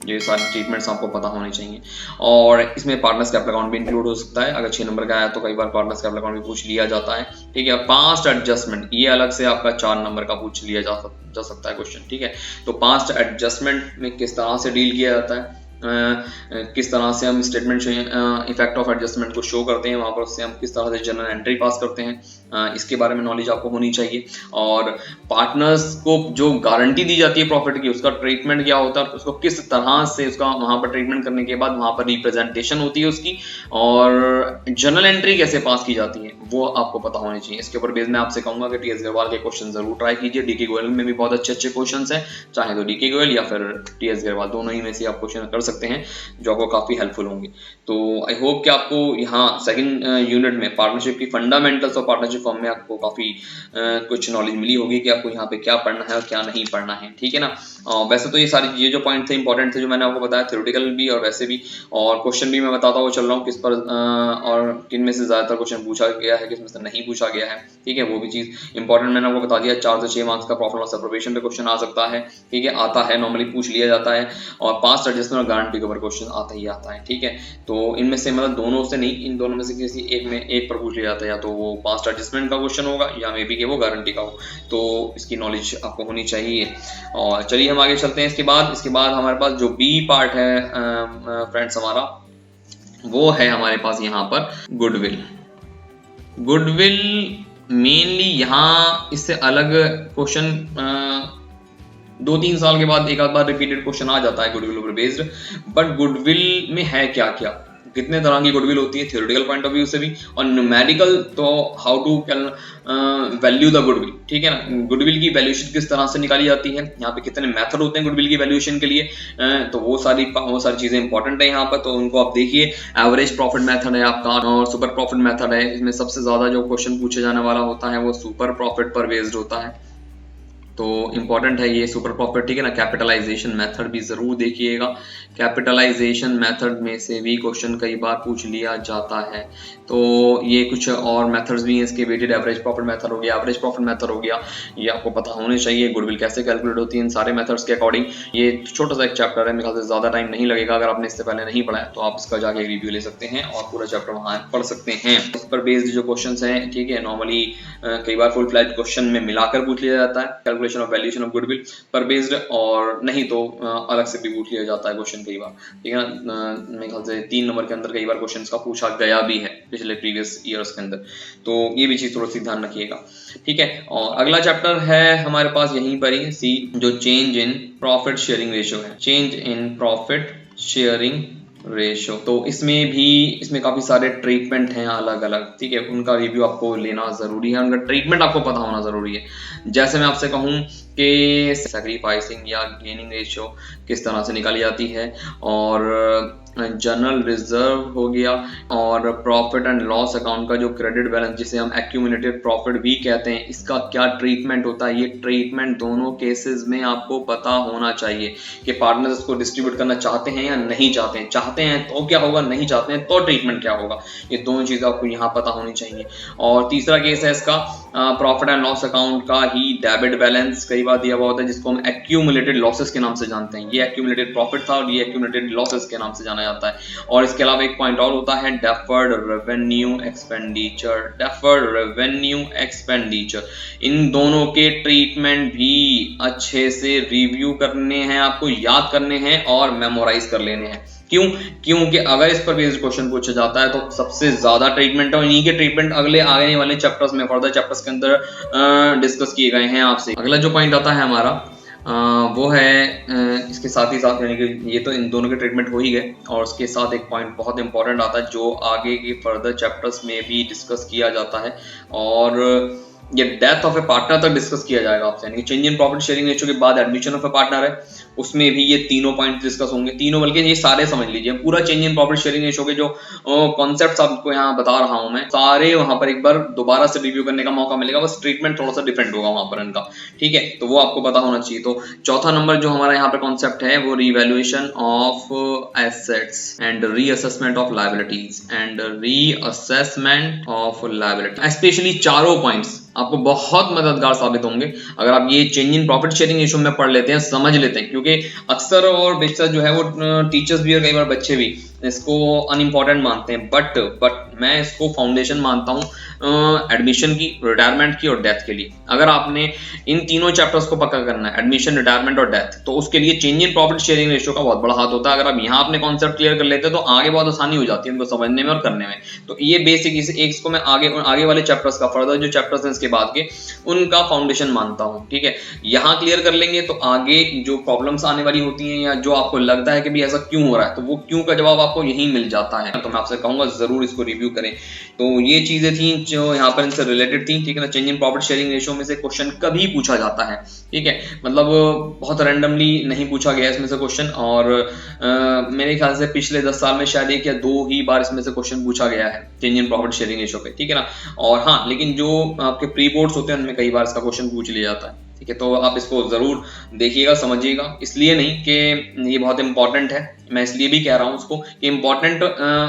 ये सारी ट्रीटमेंट्स आपको पता होनी चाहिए। और इसमें पार्टनर्स कैपिटल अकाउंट भी इंक्लूड हो सकता है, अगर 6 नंबर का आया तो कई बार पार्टनर्स कैपिटल अकाउंट भी पूछ लिया जाता है। ठीक है, पास्ट एडजस्टमेंट ये अलग से आपका 4 नंबर का पूछ लिया जा सकता है क्वेश्चन। ठीक है, तो पास्ट एडजस्टमेंट में किस तरह से डील किया जाता है, किस तरह से हम स्टेटमेंट इफेक्ट ऑफ एडजस्टमेंट को शो करते हैं, वहां पर उससे हम किस तरह से जनरल एंट्री पास करते हैं, इसके बारे में नॉलेज आपको होनी चाहिए। और पार्टनर्स को जो गारंटी दी जाती है प्रॉफिट की, उसका ट्रीटमेंट क्या होता है, उसको किस तरह से उसका वहां पर ट्रीटमेंट करने के बाद वहां पर रिप्रेजेंटेशन होती है उसकी, और जनरल एंट्री कैसे पास की जाती है, वो आपको पता होनी चाहिए। इसके ऊपर बेस मैं आपसे कहूंगा कि टीएस अग्रवाल के क्वेश्चन जरूर ट्राई कीजिए, डीके गोयल में भी बहुत अच्छे क्वेश्चन हैं, चाहे तो डीके गोयल या फिर टीएस अग्रवाल, दोनों ही में से आप क्वेश्चन कर सकते हैं जो आपको काफी हेल्पफुल होंगे। तो आई होप कि आपको यहाँ सेकंड यूनिट में पार्टनरशिप की फंडामेंटल्स और पार्टनरशिप फॉर्म में आपको काफी कुछ नॉलेज मिली होगी कि आपको यहाँ पे क्या पढ़ना है और क्या नहीं पढ़ना है। ठीक है ना, वैसे तो ये सारी ये जो पॉइंट थे इंपॉर्टेंट थे जो मैंने आपको बताया, थ्योरेटिकल भी और वैसे भी, और क्वेश्चन भी मैं बताता हुआ चल रहा हूँ किस पर और किन में से ज्यादातर क्वेश्चन पूछा गया है, किस में से नहीं पूछा गया है। ठीक है, वो भी चीज इंपॉर्टेंट मैंने आपको बता दिया। 4 से 6 मार्क्स का प्रॉफिट लॉस एप्रोप्रिएशन पे क्वेश्चन आ सकता है। ठीक है, आता है, नॉर्मली पूछ लिया जाता है, और पास्ट एडजस्टमेंट और गारंटी के ऊपर क्वेश्चन आता ही आता है। ठीक है, तो इनमें से मतलब दोनों से नहीं, इन दोनों में से किसी एक पर पूछ लिया जाता है, या तो वो पास्ट एडजस्टमेंट का क्वेश्चन होगा या मे बी कि वो गारंटी का हो, तो इसकी नॉलेज आपको होनी चाहिए। और चलिए हम आगे चलते हैं। इसके बाद हमारे पास जो बी पार्ट है फ्रेंड्स हमारा, वो है हमारे पास यहाँ पर गुडविल। गुडविल मेनली यहाँ इससे अलग क्वेश्चन 2-3 साल के बाद एक आध बार रिपीटेड क्वेश्चन आ जाता है गुडविल ऊपर बेस्ड, बट गुडविल में है क्या क्या, कितने तरह की गुडविल होती है थ्योरेटिकल पॉइंट ऑफ व्यू से भी, और न्यूमेरिकल तो how to value the goodwill. ठीक है ना, गुडविल की वैल्यूएशन किस तरह से निकाली जाती है, यहाँ पे कितने मेथड होते हैं गुडविल की वैल्यूएशन के लिए, तो वो सारी चीजें इंपॉर्टेंट है यहाँ पर, तो उनको आप देखिए। एवरेज प्रॉफिट मेथड है आपका, और सुपर प्रॉफिट मेथड है। इसमें सबसे ज्यादा जो क्वेश्चन पूछे जाने वाला होता है वो सुपर प्रॉफिट पर बेस्ड होता है, तो इंपॉर्टेंट है ये सुपर प्रॉफिट। ठीक है ना, कैपिटलाइजेशन मेथड भी जरूर देखिएगा, कैपिटलाइजेशन मेथड में से भी क्वेश्चन कई बार पूछ लिया जाता है। तो ये कुछ और मेथड्स भी हैं इसके, वेटेड एवरेज प्रॉफिट मेथड हो गया, एवरेज प्रॉफिट मेथड हो गया, ये आपको पता होने चाहिए। गुडविल कैसे कैलकुलेट होती है इन सारे मेथड्स के अकॉर्डिंग, ये छोटा सा एक चैप्टर है, मेरे ख्याल से ज्यादा टाइम नहीं लगेगा। अगर आपने इससे पहले नहीं पढ़ा है तो आप इसका जाके रिव्यू ले सकते हैं और पूरा चैप्टर वहां पढ़ सकते हैं। इस पर बेस्ड जो क्वेश्चन हैं, ठीक है, नॉर्मली कई बार फुल फ्लैट क्वेश्चन में मिलाकर पूछ लिया जाता है, calculation of valuation of goodwill पर बेस्ड, और नहीं तो अलग से भी पूछ लिया जाता है क्वेश्चन कई बार। ठीक है ना, मेरे ख्याल से 3 नंबर के अंदर कई बार क्वेश्चन का पूछा गया भी है पिछले प्रीवियस ईयर्स के अंदर, तो ये भी चीज थोड़ी सी ध्यान रखिएगा। ठीक है, और अगला चैप्टर है हमारे पास यहीं पर ही सी, जो change in profit sharing ratio है, change in profit sharing ratio. तो इसमें काफी सारे ट्रीटमेंट हैं अलग अलग। ठीक है, उनका रिव्यू आपको लेना जरूरी है, उनका ट्रीटमेंट आपको पता होना जरूरी है। जैसे मैं आपसे कहूं कि सैक्रिफाइसिंग या गेनिंग रेशियो किस तरह से निकाली जाती है, और जनरल रिजर्व हो गया, और प्रॉफिट एंड लॉस अकाउंट का जो क्रेडिट बैलेंस जिसे हम एक्यूमुलेटेड प्रॉफिट भी कहते हैं, इसका क्या ट्रीटमेंट होता है। ये ट्रीटमेंट दोनों केसेस में आपको पता होना चाहिए कि पार्टनर्स इसको डिस्ट्रीब्यूट करना चाहते हैं या नहीं चाहते हैं, चाहते हैं तो क्या होगा, नहीं चाहते हैं तो ट्रीटमेंट क्या होगा, ये दोनों चीजें आपको यहाँ पता होनी चाहिए। और तीसरा केस है इसका प्रॉफिट एंड लॉस अकाउंट का ही डेबिट बैलेंस कई बार दिया हुआ होता है, जिसको हम एक्यूमुलेटेड लॉसेस के नाम से जानते हैं। ये एक्यूमुलेटेड प्रॉफिट था और ये एक्यूमुलेटेड लॉसेस के नाम से जाना जाता है। और इसके अलावा एक पॉइंट और होता है deferred revenue expenditure, deferred revenue expenditure. इन दोनों के ट्रीटमेंट भी अच्छे से रिव्यू करने हैं, आपको याद करने हैं और मेमोराइज कर लेने हैं। क्योंकि अगर इस पर बेस्ड क्वेश्चन पूछा जाता है तो सबसे ज्यादा ट्रीटमेंट है, इन्हीं के ट्रीटमेंट अगले आने वाले चैप्टर्स में, फर्दर चैप्टर्स के अंदर डिस्कस किए गए हैं आपसे। अगला जो पॉइंट आता है हमारा वो है इसके साथ ही साथ, यानी कि ये तो इन दोनों के ट्रीटमेंट हो ही गए, और उसके साथ एक पॉइंट बहुत इंपॉर्टेंट आता है जो आगे के फर्दर चैप्टर्स में भी डिस्कस किया जाता है, और ये डेथ ऑफ ए पार्टनर तक डिस्कस किया जाएगा आपसे, यानी कि change in profit sharing ratio के बाद एडमिशन ऑफ ए पार्टनर है, उसमें भी ये तीनों पॉइंट डिस्कस होंगे, तीनों बल्कि ये सारे समझ लीजिए, पूरा change in profit sharing ratio के जो कॉन्सेप्ट्स आपको यहाँ बता रहा हूं मैं, सारे वहां पर एक बार दोबारा से रिव्यू करने का मौका मिलेगा, बस ट्रीटमेंट थोड़ा सा डिफरेंट होगा वहां पर इनका, ठीक है, तो वो आपको पता होना चाहिए। तो चौथा नंबर जो हमारा यहाँ पे कॉन्सेप्ट है वो revaluation of assets and reassessment of liabilities and reassessment of liability, specially चारों पॉइंट्स आपको बहुत मददगार साबित होंगे अगर आप ये change in profit sharing ratio में पढ़ लेते हैं, समझ लेते हैं, क्योंकि अक्सर और बेशतर जो है वो टीचर्स भी और कई बार बच्चे भी इसको अनइम्पॉर्टेंट मानते हैं, बट मैं इसको फाउंडेशन मानता हूँ एडमिशन की, रिटायरमेंट की और डेथ के लिए। अगर आपने इन तीनों चैप्टर्स को पक्का करना है, एडमिशन, रिटायरमेंट और डेथ, तो उसके लिए change in profit sharing ratio का बहुत बड़ा हाथ होता है। अगर आप यहाँ अपने कॉन्सेप्ट क्लियर कर लेते हैं तो आगे बहुत आसानी हो जाती है उनको समझने में और करने में। तो ये बेसिक एक को मैं आगे वाले चैप्टर्स का, फर्दर जो चैप्टर्स हैं इसके बाद के, उनका फाउंडेशन मानता हूँ, ठीक है। यहाँ क्लियर कर लेंगे तो आगे जो प्रॉब्लम्स आने वाली होती हैं या जो आपको लगता है कि भी ऐसा क्यों हो रहा है, तो वो क्यों का जवाब आपको यहीं मिल जाता है। तो मैं आपसे कहूंगा जरूर इसको रिव्यू करें। तो ये चीजें थी जो यहाँ पर इनसे रिलेटेड थी, ठीक है ना। Change in profit sharing ratio में से क्वेश्चन कभी पूछा जाता है, ठीक है, मतलब बहुत रैंडमली नहीं पूछा गया इसमें से क्वेश्चन, और मेरे ख्याल से पिछले 10 साल में शायद 1 या 2 ही बार इसमें से क्वेश्चन पूछा गया है change in profit sharing ratio पे, ठीक है ना। और हाँ, लेकिन जो आपके प्री बोर्ड्स होते हैं उनमें कई बार इसका क्वेश्चन पूछ लिया जाता है, ठीक है। तो आप इसको जरूर देखिएगा, समझिएगा, इसलिए नहीं कि ये बहुत इंपॉर्टेंट है, मैं इसलिए भी कह रहा हूँ उसको कि इंपॉर्टेंट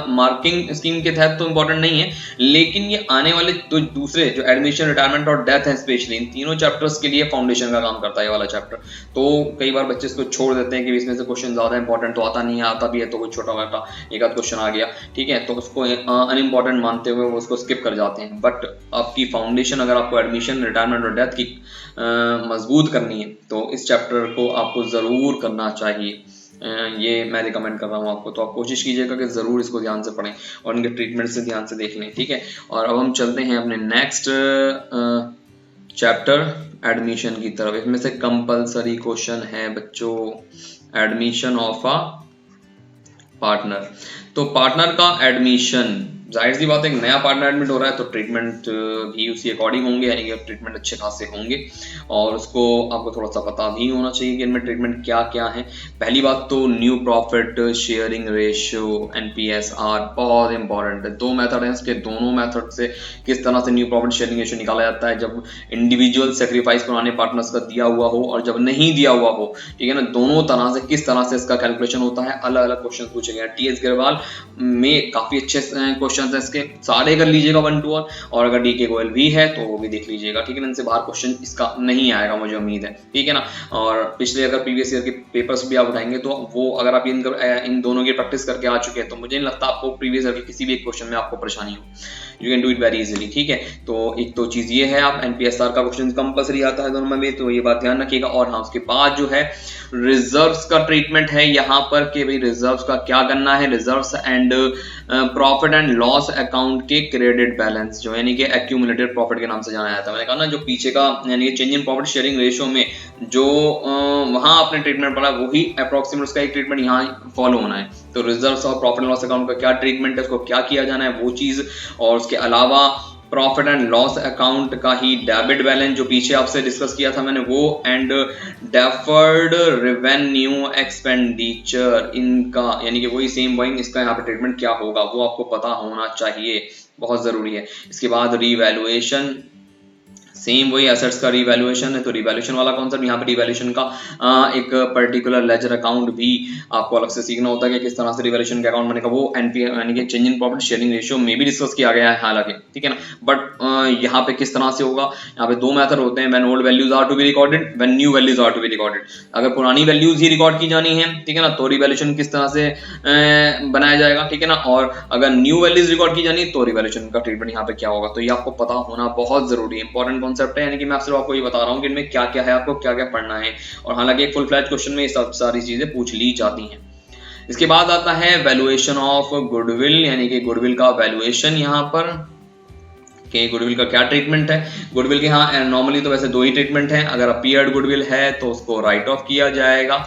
मार्किंग स्कीम के तहत तो इंपॉर्टेंट नहीं है, लेकिन ये आने वाले तो दूसरे जो एडमिशन, रिटायरमेंट और डेथ है, स्पेशली इन तीनों चैप्टर्स के लिए फाउंडेशन का काम करता है ये वाला चैप्टर। तो कई बार बच्चे इसको छोड़ देते हैं कि इसमें से क्वेश्चन ज्यादा इंपॉर्टेंट तो आता नहीं है, आता भी है तो कोई छोटा मोटा एक आध क्वेश्चन आ गया, ठीक है, तो उसको अनइम्पॉर्टेंट मानते हुए वो उसको स्किप कर जाते हैं। बट आपकी फाउंडेशन अगर आपको एडमिशन, रिटायरमेंट और डेथ की मजबूत करनी है तो इस चैप्टर को आपको जरूर करना चाहिए, ये मैं रिकमेंड कर रहा हूँ आपको। तो आप कोशिश कीजिएगा कि ज़रूर इसको ध्यान से पढ़ें और इनके ट्रीटमेंट से ध्यान से देख लें, ठीक है। और अब हम चलते हैं अपने नेक्स्ट चैप्टर एडमिशन की तरफ। इसमें से कंपलसरी क्वेश्चन है बच्चों, एडमिशन ऑफ अ पार्टनर। तो पार्टनर का एडमिशन, जाहिर सी बात है, एक नया पार्टनर एडमिट हो रहा है तो ट्रीटमेंट भी उसी अकॉर्डिंग होंगे, यानी कि ट्रीटमेंट अच्छे खासे होंगे और उसको आपको थोड़ा सा पता भी होना चाहिए कि इनमें ट्रीटमेंट क्या क्या है। पहली बात तो new profit sharing ratio NPSR बहुत इंपॉर्टेंट है। 2 मेथड हैं इसके, दोनों मेथड से किस तरह से न्यू प्रॉफिट शेयरिंग रेशियो निकाला जाता है जब इंडिविजुअल सेक्रीफाइस पुराने पार्टनर्स का दिया हुआ हो और जब नहीं दिया हुआ हो, ठीक है ना, दोनों तरह से किस तरह से इसका कैलकुलेशन होता है। अलग अलग क्वेश्चन पूछे गए, TS गिरवाल में काफी अच्छे क्वेश्चन इसके, सारे कर लीजिएगा 1 to 1, और अगर DK गोयल भी है तो वो भी देख लीजिएगा, ठीक है ना। इनसे बाहर क्वेश्चन इसका नहीं आएगा मुझे उम्मीद है, ठीक है ना। और पिछले अगर प्रीवियस ईयर के पेपर्स भी आप उठाएंगे तो वो अगर आप इन दोनों की प्रैक्टिस करके आ चुके हैं तो मुझे नहीं लगता आपको प्रीवियस ईयर के किसी भी एक क्वेश्चन में आपको परेशानी हो, you can do it very easily, ठीक है। तो एक तो चीज ये है, आप NPSR का क्वेश्चन कंपलसरी आता है दोनों में भी, तो ये बात ध्यान रखिएगा। और हाँ, उसके बाद जो है रिजर्व्स का ट्रीटमेंट है यहाँ पर कि भाई रिजर्व्स का क्या करना है। Reserves and profit and loss account के क्रेडिट बैलेंस जो यानी कि एक्यूमुलेटेड प्रॉफिट के नाम से जाना जाता है। मैंने कहा ना, जो पीछे का यानी कि change in profit sharing ratio में जो वहां आपने ट्रीटमेंट पढ़ा वही अप्रोक्सीमेट उसका एक ट्रीटमेंट यहाँ फॉलो होना है। तो रिजर्व्स और प्रॉफिट एंड लॉस अकाउंट का क्या ट्रीटमेंट है, उसको क्या किया जाना है वो चीज, और उसके अलावा प्रॉफिट एंड लॉस अकाउंट का ही डेबिट बैलेंस जो पीछे आपसे डिस्कस किया था मैंने वो, एंड डेफर्ड रेवेन्यू एक्सपेंडिचर, इनका यानी कि वही सेम वही इसका यहाँ पे ट्रीटमेंट क्या होगा वो आपको पता होना चाहिए, बहुत जरूरी है। इसके बाद रीवैल्यूएशन, सेम वही एसेट्स का रिवैल्यूएशन है, तो रिवैल्यूएशन वाला कॉन्सेप्ट यहाँ पे रिवैल्यूएशन का एक पर्टिकुलर लेजर अकाउंट भी आपको अलग से सीखना होता है कि किस तरह से रिवैल्यूएशन का अकाउंट बनेगा। वो NPS यानी कि change in profit sharing ratio में भी डिस्कस किया गया है हालांकि, ठीक है ना। बट यहाँ पे किस तरह से होगा, यहाँ पे 2 मेथड होते हैं, when old values are to be recorded, when new values are to be recorded. अगर पुरानी वैल्यूज ही रिकॉर्ड की जानी है, ठीक है ना, तो रिवैल्यूएशन किस तरह से बनाया जाएगा, ठीक है ना। और अगर न्यू वैल्यूज रिकॉर्ड की जानी तो रिवैल्यूएशन का ट्रीटमेंट यहाँ पे क्या होगा, तो ये आपको पता होना बहुत जरूरी है, इंपॉर्टेंट कॉन्सेप्ट है। यानी कि मैं सिर्फ आपको ये बता रहा हूँ कि इनमें क्या क्या है, आपको क्या क्या पढ़ना है, और हालांकि एक फुल फ्लैज क्वेश्चन में ये सब सारी चीजें पूछ ली जाती हैं। इसके बाद आता है वैल्यूएशन ऑफ गुडविल, यानी कि गुडविल का वैल्यूएशन यहाँ पर कि गुडविल का क्या ट्रीटमेंट है। गुडविल के यहाँ नॉर्मली तो वैसे 2 ही ट्रीटमेंट है। अगर अपीयर्ड गुडविल है तो उसको राइट ऑफ किया जाएगा,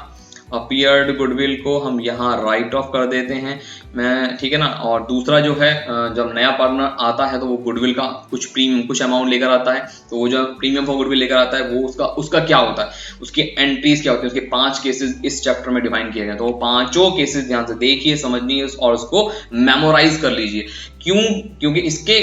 अपीयर्ड गुडविल को हम यहाँ राइट ऑफ कर देते हैं, मैं ठीक है ना। और दूसरा जो है जब नया पार्टनर आता है तो वो गुडविल का कुछ प्रीमियम कुछ अमाउंट लेकर आता है, तो वो जो प्रीमियम फॉर गुडविल लेकर आता है वो उसका क्या होता है, उसकी एंट्रीज क्या होती है, उसके 5 केसेस इस चैप्टर में डिफाइन किए गए। तो वो 5 केसेस ध्यान से देखिए, समझिए और उसको मेमोराइज कर लीजिए। क्यों? क्योंकि इसके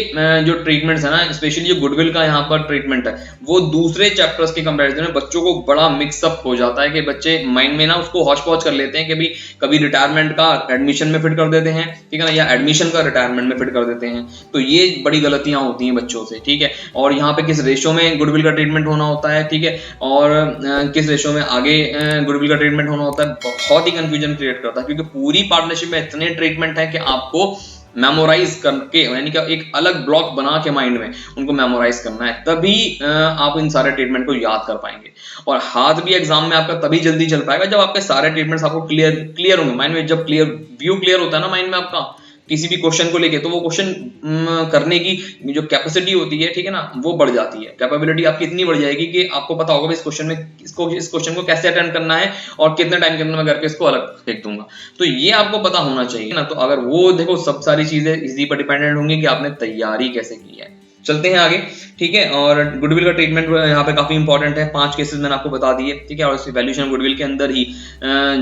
जो ट्रीटमेंट्स है ना, स्पेशली जो गुडविल का यहाँ पर ट्रीटमेंट है वो दूसरे चैप्टर्स के कंपैरिजन में बच्चों को बड़ा मिक्सअप हो जाता है कि बच्चे माइंड में ना उसको हौच पौच कर लेते हैं कि भाई कभी रिटायरमेंट का एडमिशन में फिट कर देते हैं, ठीक है ना, या एडमिशन का रिटायरमेंट में फिट कर देते हैं। तो ये बड़ी गलतियां होती हैं बच्चों से, ठीक है। और यहाँ पे किस रेशो में गुडविल का ट्रीटमेंट होना होता है, ठीक है, और किस रेशो में आगे गुडविल का ट्रीटमेंट होना होता है, बहुत ही कंफ्यूजन क्रिएट करता है। क्योंकि पूरी पार्टनरशिप में इतने ट्रीटमेंट है कि आपको मेमोराइज करके, यानी कि एक अलग ब्लॉक बना के माइंड में उनको मेमोराइज करना है, तभी आप इन सारे ट्रीटमेंट को याद कर पाएंगे। और हाथ भी एग्जाम में आपका तभी जल्दी चल पाएगा जब आपके सारे ट्रीटमेंट्स आपको क्लियर होंगे माइंड में। जब व्यू क्लियर होता है ना माइंड में आपका किसी भी क्वेश्चन को लेके, तो वो क्वेश्चन करने की जो कैपेसिटी होती है, ठीक है ना, वो बढ़ जाती है। कैपेबिलिटी आपकी इतनी बढ़ जाएगी कि आपको पता होगा इस क्वेश्चन को कैसे अटेंड करना है और कितने टाइम के अंदर मैं करके इसको अलग फेंक दूंगा। तो ये आपको पता होना चाहिए ना। तो अगर वो देखो सब सारी चीजें इसी पर डिपेंडेंट होंगी कि आपने तैयारी कैसे की है। चलते हैं आगे, ठीक है। और गुडविल का ट्रीटमेंट यहाँ पे काफी इंपॉर्टेंट है, 5 केसेस मैंने आपको बता दिए, ठीक है। और इस वैल्यूएशन गुडविल के अंदर ही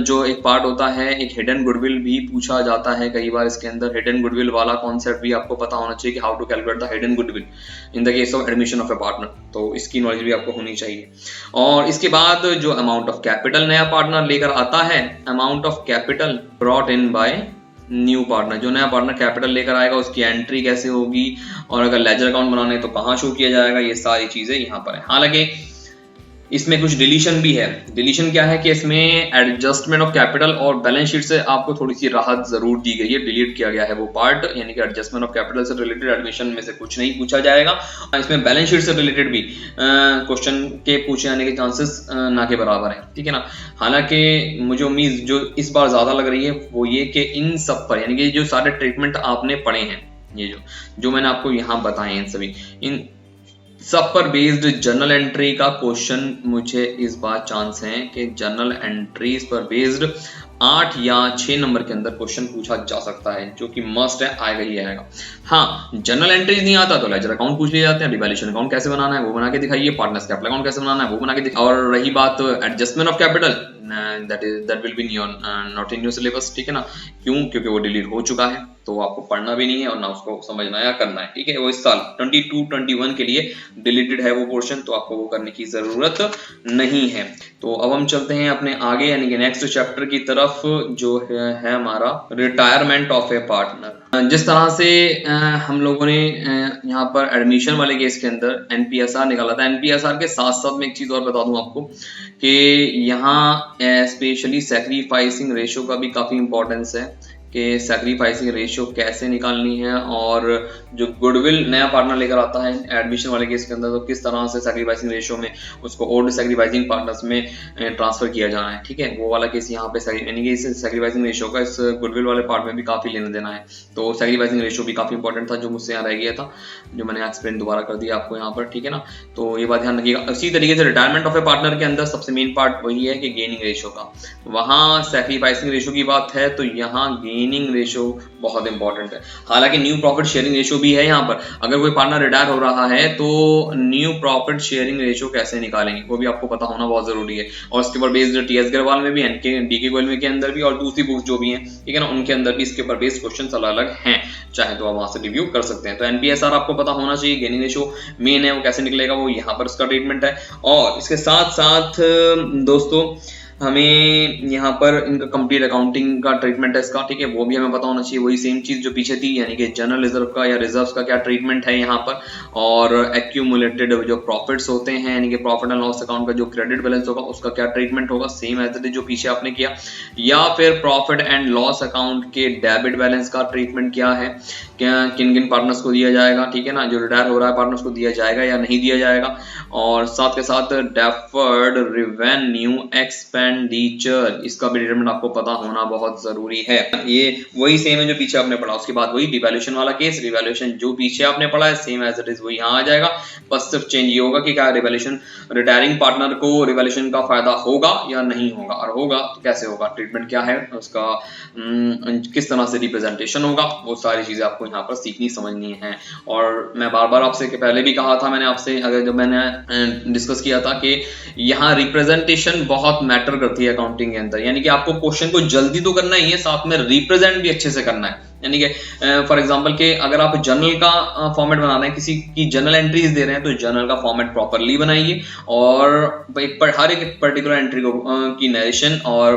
जो एक पार्ट होता है, एक हिडन गुडविल भी पूछा जाता है कई बार इसके अंदर। हिडन गुडविल वाला कॉन्सेप्ट भी आपको पता होना चाहिए कि how to calculate the hidden goodwill in the case of admission of a partner, तो इसकी नॉलेज भी आपको होनी चाहिए। और इसके बाद जो अमाउंट ऑफ कैपिटल नया पार्टनर लेकर आता है, amount of capital brought in by new partner, जो नया पार्टनर कैपिटल लेकर आएगा उसकी एंट्री कैसे होगी, और अगर लेजर अकाउंट बनाने तो कहाँ शो किया जाएगा, ये सारी चीजें यहाँ पर है। हालांकि इसमें कुछ डिलीशन भी है। डिलीशन क्या है कि इसमें एडजस्टमेंट ऑफ कैपिटल और बैलेंस शीट से आपको थोड़ी सी राहत जरूर दी गई है, डिलीट किया गया है वो पार्ट, यानी कि एडजस्टमेंट ऑफ कैपिटल से रिलेटेड एडमिशन में से कुछ नहीं पूछा जाएगा। इसमें बैलेंस शीट से रिलेटेड भी क्वेश्चन के पूछे जाने के चांसेस ना के बराबर है, ठीक है ना। हालांकि मुझे उम्मीद जो इस बार ज्यादा लग रही है वो ये कि इन सब पर, यानी कि जो सारे ट्रीटमेंट आपने पढ़े हैं, ये जो मैंने आपको यहाँ बताए हैं सभी, इन सब पर बेस्ड जर्नल एंट्री का क्वेश्चन मुझे इस बार चांस है कि जर्नल एंट्रीज पर बेस्ड 8 या 6 नंबर के अंदर क्वेश्चन पूछा जा सकता है, जो कि मस्ट है, आएगा ही आएगा। हाँ, जनरल एंट्रीज नहीं आता तो लेजर अकाउंट पूछ लिए जाते हैं, रिवैल्यूएशन अकाउंट कैसे बनाना है वो बना के दिखाइए, पार्टनर्स कैपिटल अकाउंट कैसे बनाना है वो बना के दिखाइए। और रही बात adjustment of capital, that will be not in your syllabus, ठीक है ना। क्यों? क्योंकि वो डिलीट हो चुका है, तो आपको पढ़ना भी नहीं है और ना उसको समझना या करना है, ठीक है। वो इस साल 22-21 के लिए डिलीटेड है वो पोर्शन, तो आपको वो करने की जरूरत नहीं है। तो अब हम चलते हैं अपने आगे, यानी कि नेक्स्ट चैप्टर की तरफ, जो है हमारा रिटायरमेंट ऑफ ए पार्टनर। जिस तरह से हम लोगों ने यहाँ पर एडमिशन वाले केस के अंदर एनपीएसआर निकाला था, एनपीएसआर के साथ साथ मैं एक चीज और बता दूं आपको कि यहाँ स्पेशली सैक्रिफाइसिंग रेशियो का भी काफी इंपॉर्टेंस है कि सैक्रिफाइसिंग रेशियो कैसे निकालनी है, और जो गुडविल नया पार्टनर लेकर आता है एडमिशन वाले केस के अंदर, तो किस तरह से सैक्रिफाइसिंग रेशियो में उसको ओल्ड सैक्रिफाइसिंग पार्टनर्स में ट्रांसफर किया जाना है, ठीक है। वो वाला केस यहाँ पे, यानी कि इस सैक्रिफाइसिंग रेशियो का इस गुडविल वाले पार्ट में भी काफी लेना देना है। तो सैक्रिफाइसिंग रेशियो भी काफी इंपॉर्टेंट था, जो मुझसे यहाँ रह गया था, जो मैंने एक्सप्लेन दोबारा कर दिया आपको यहाँ पर, ठीक है ना। तो ये बात ध्यान रखिएगा। इसी तरीके से रिटायरमेंट ऑफ ए पार्टनर के अंदर सबसे मेन पार्ट वही है कि गेनिंग रेशियो का, वहाँ सैक्रिफाइसिंग रेशियो की बात है तो यहाँ गेनिंग रेशियो बहुत इंपॉर्टेंट है। हालांकि न्यू प्रॉफिट शेयरिंग रेशियो भी है यहाँ पर, अगर कोई पार्टनर रिटायर हो रहा है तो न्यू प्रॉफिट शेयरिंग रेशियो कैसे निकालेंगे वो भी आपको पता होना बहुत जरूरी है। और इसके ऊपर बेस्ड टीएस अग्रवाल में भी, डीके गोयल के अंदर भी, और दूसरी बुक्स जो भी हैं, ठीक है ना, उनके अंदर भी इसके ऊपर बेस्ड क्वेश्चन अलग अलग हैं, चाहे तो आप वहां से रिव्यू कर सकते हैं। तो एनपीएसआर आपको पता होना चाहिए, गेनिंग रेशियो मेन है, वो कैसे निकलेगा वो यहाँ पर उसका ट्रीटमेंट है। और इसके साथ साथ दोस्तों हमें यहाँ पर इनका कंप्लीट अकाउंटिंग का ट्रीटमेंट है इसका, ठीक है, वो भी हमें पता होना चाहिए। वही सेम चीज जो पीछे थी, यानी कि जनरल रिजर्व का या रिजर्व्स का क्या ट्रीटमेंट है यहाँ पर, और एक्यूमुलेटेड जो प्रॉफिट्स होते हैं, यानी कि प्रॉफिट एंड लॉस अकाउंट का जो क्रेडिट बैलेंस होगा उसका क्या ट्रीटमेंट होगा, सेम एज इट इज जो पीछे आपने किया। या फिर प्रॉफिट एंड लॉस अकाउंट के डेबिट बैलेंस का ट्रीटमेंट क्या है, क्या किन किन पार्टनर्स को दिया जाएगा, ठीक है ना, जो रिटायर हो रहा है पार्टनर्स को दिया जाएगा या नहीं दिया जाएगा। और साथ के साथ डेफर्ड रेवेन्यू एक्सपेंड एक्सपेंडिचर, इसका भी डिटरमिनेंट आपको पता होना बहुत जरूरी है। ये वही सेम है जो पीछे आपने पढ़ा, उसके बाद वही डिवैल्यूएशन वाला केस, डिवैल्यूएशन जो पीछे आपने पढ़ा है सेम एज इट इज वही यहाँ आ जाएगा, बस सिर्फ चेंज ये होगा कि क्या डिवैल्यूएशन रिटायरिंग पार्टनर को रिवैल्यूएशन का फायदा होगा या नहीं होगा, और होगा तो कैसे होगा, ट्रीटमेंट क्या है उसका, किस तरह से रिप्रेजेंटेशन होगा, वो सारी चीजें आपको यहाँ पर सीखनी समझनी है। और मैं बार बार आपसे पहले भी कहा था मैंने आपसे, अगर जब मैंने डिस्कस किया था कि यहाँ रिप्रेजेंटेशन बहुत मैटर करती है अकाउंटिंग के अंदर, यानी कि आपको क्वेश्चन को जल्दी तो करना ही है, साथ में रिप्रेजेंट भी अच्छे से करना है। यानी कि फॉर एग्जांपल के अगर आप जर्नल का फॉर्मेट बना रहे हैं, किसी की जर्नल एंट्रीज दे रहे हैं, तो जर्नल का फॉर्मेट प्रॉपरली बनाइए और हर एक पर्टिकुलर एंट्री को की नरेशन और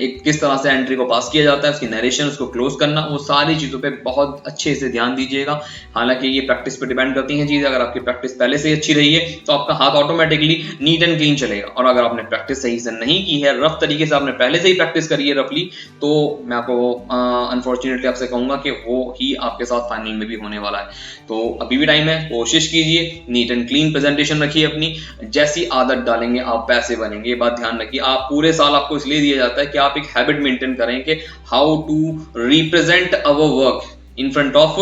एक किस तरह से एंट्री को पास किया जाता है, उसकी नरेशन, उसको क्लोज करना, वो सारी चीजों पे बहुत अच्छे से ध्यान दीजिएगा। हालांकि ये प्रैक्टिस पे डिपेंड करती हैं चीजें, अगर आपकी प्रैक्टिस पहले से ही अच्छी रही है तो आपका हाथ ऑटोमेटिकली नीट एंड क्लीन चलेगा, और अगर आपने प्रैक्टिस सही से नहीं की है, रफ तरीके से आपने पहले से ही प्रैक्टिस करी है रफली, तो मैं आपको अनफॉर्चुनेटली आपसे कहूंगा कि वो ही आपके साथ फाइनल में भी होने वाला है। तो अभी भी टाइम है, कोशिश कीजिए, नीट एंड क्लीन प्रेजेंटेशन रखिए अपनी, जैसी आदत डालेंगे आप पैसे बनेंगे। ये बात ध्यान रखिए, आप पूरे साल आपको इसलिए दिया जाता है कि आप एक हैबिट मेंटेन करें कि how to represent our work in front of